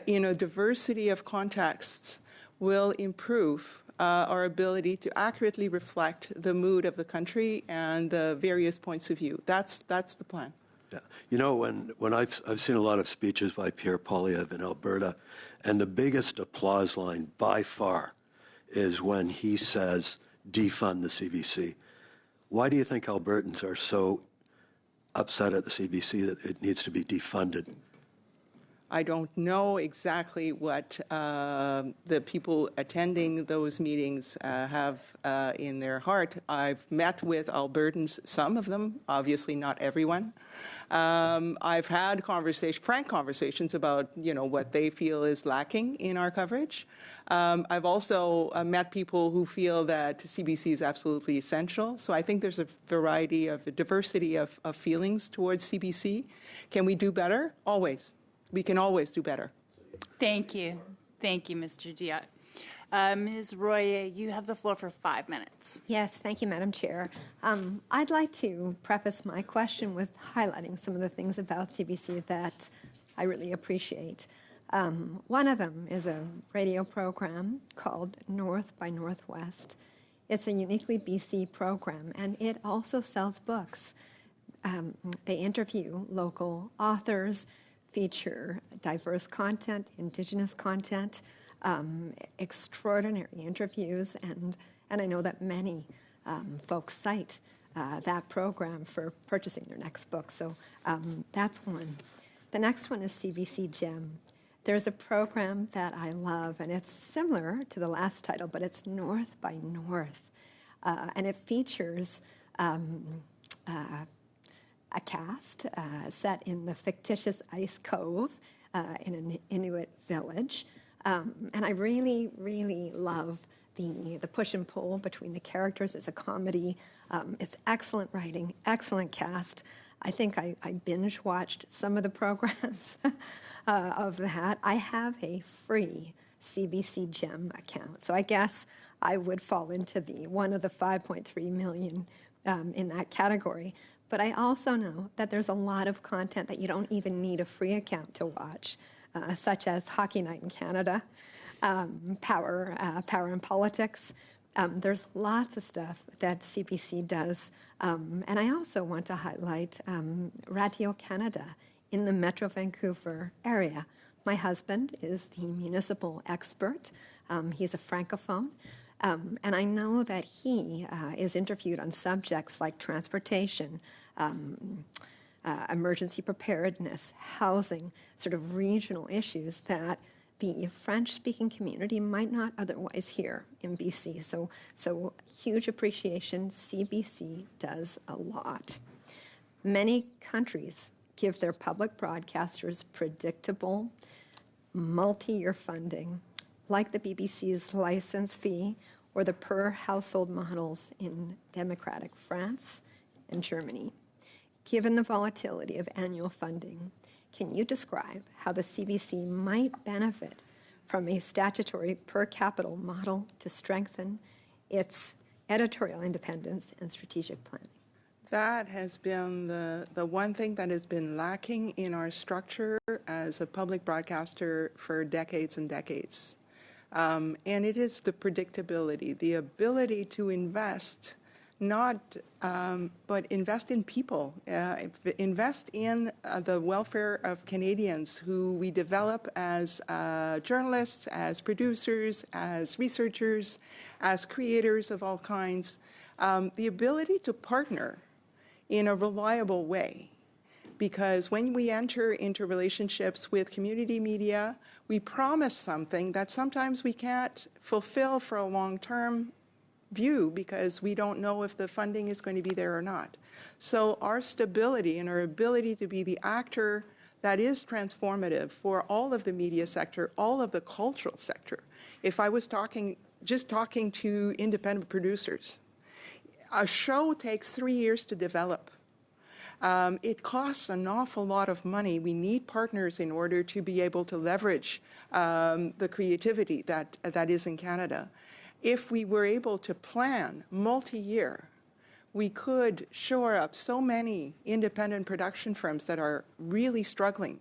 in a diversity of contexts will improve our ability to accurately reflect the mood of the country and the various points of view. That's the plan.
Yeah. You know, when I've seen a lot of speeches by Pierre Poilievre in Alberta, and the biggest applause line by far is when he says, defund the CBC. Why do you think Albertans are so upset at the CBC that it needs to be defunded?
I don't know exactly what the people attending those meetings have in their heart. I've met with Albertans, some of them, obviously not everyone. I've had frank conversations about, what they feel is lacking in our coverage. I've also met people who feel that CBC is absolutely essential. So I think there's a diversity of feelings towards CBC. Can we do better? Always. We can always do better.
Thank you. Thank you, Mr. Diop. Ms. Royer, you have the floor for 5 minutes.
Yes, thank you, Madam Chair. I'd like to preface my question with highlighting some of the things about CBC that I really appreciate. One of them is a radio program called North by Northwest. It's a uniquely BC program, and it also sells books. They interview local authors, feature diverse content, Indigenous content, extraordinary interviews, and I know that many folks cite that program for purchasing their next book. So that's one. The next one is CBC Gem. There's a program that I love, and it's similar to the last title, but it's North by North, and it features a cast set in the fictitious Ice Cove in an Inuit village. And I really, really love the push and pull between the characters. It's a comedy. It's excellent writing, excellent cast. I think I binge watched some of the programs of that. I have a free CBC Gem account. So I guess I would fall into one of the 5.3 million in that category. But I also know that there's a lot of content that you don't even need a free account to watch, such as Hockey Night in Canada, Power and Politics. There's lots of stuff that CBC does. And I also want to highlight Radio Canada in the Metro Vancouver area. My husband is the municipal expert. He's a francophone. And I know that he is interviewed on subjects like transportation, emergency preparedness, housing, sort of regional issues that the French-speaking community might not otherwise hear in BC. So huge appreciation. CBC does a lot. Many countries give their public broadcasters predictable, multi-year funding, like the BBC's license fee or the per-household models in democratic France and Germany. Given the volatility of annual funding, can you describe how the CBC might benefit from a statutory per capita model to strengthen its editorial independence and strategic planning?
That has been the one thing that has been lacking in our structure as a public broadcaster for decades and decades. And it is the predictability, the ability to invest, but invest in people, invest in the welfare of Canadians who we develop as journalists, as producers, as researchers, as creators of all kinds. The ability to partner in a reliable way. Because when we enter into relationships with community media, we promise something that sometimes we can't fulfill for a long-term view because we don't know if the funding is going to be there or not. So our stability and our ability to be the actor that is transformative for all of the media sector, all of the cultural sector. If I was just talking to independent producers, a show takes 3 years to develop. It costs an awful lot of money. We need partners in order to be able to leverage the creativity that is in Canada. If we were able to plan multi-year, we could shore up so many independent production firms that are really struggling.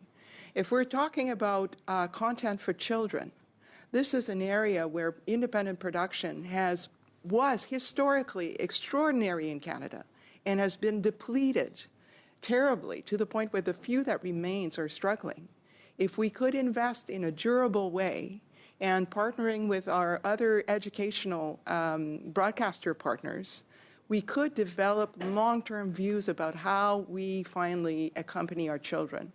If we're talking about content for children, this is an area where independent production was historically extraordinary in Canada and has been depleted terribly to the point where the few that remains are struggling. If we could invest in a durable way and partnering with our other educational broadcaster partners, we could develop long-term views about how we finally accompany our children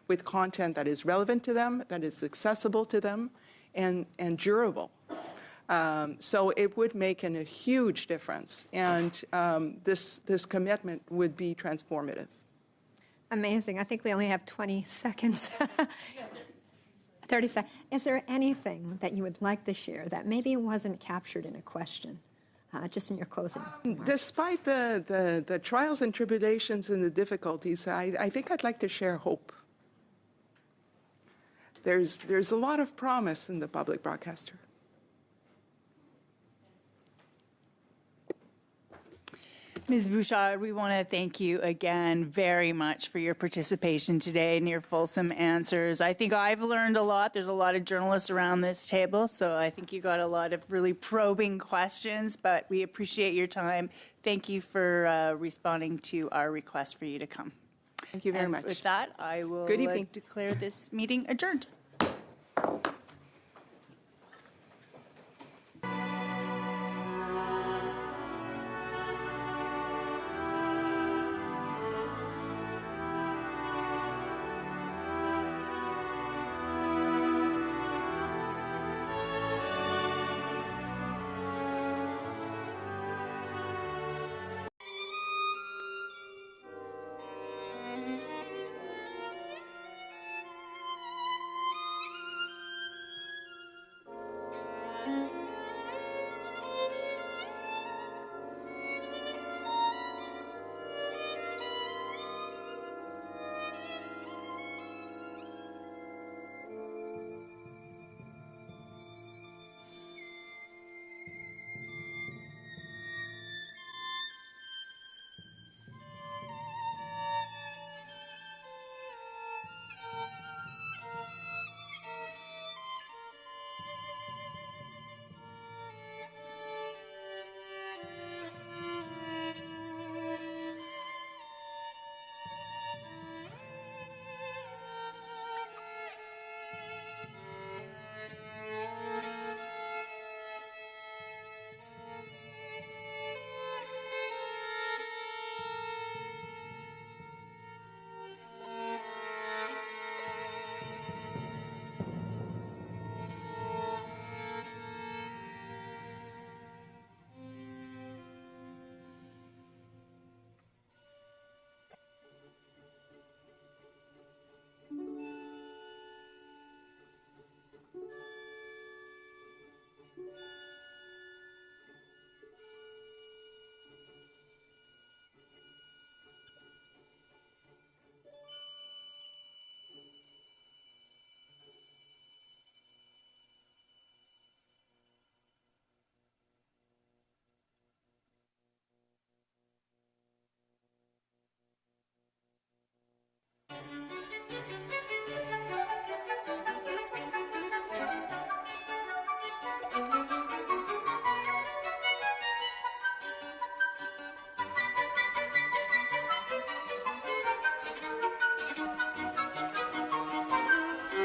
with content that is relevant to them, that is accessible to them, and durable. So it would make a huge difference, and this commitment would be transformative.
Amazing. I think we only have 20 seconds. 30 seconds. Is there anything that you would like to share that maybe wasn't captured in a question, just in your closing remarks?
Despite the trials and tribulations and the difficulties, I think I'd like to share hope. There's a lot of promise in the public broadcaster.
Ms. Bouchard, we want to thank you again very much for your participation today and your fulsome answers. I think I've learned a lot. There's a lot of journalists around this table, so I think you got a lot of really probing questions, but we appreciate your time. Thank you for responding to our request for you to come.
Thank you very much.
With that, I will
Good evening.
Declare this meeting adjourned.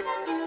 Thank you.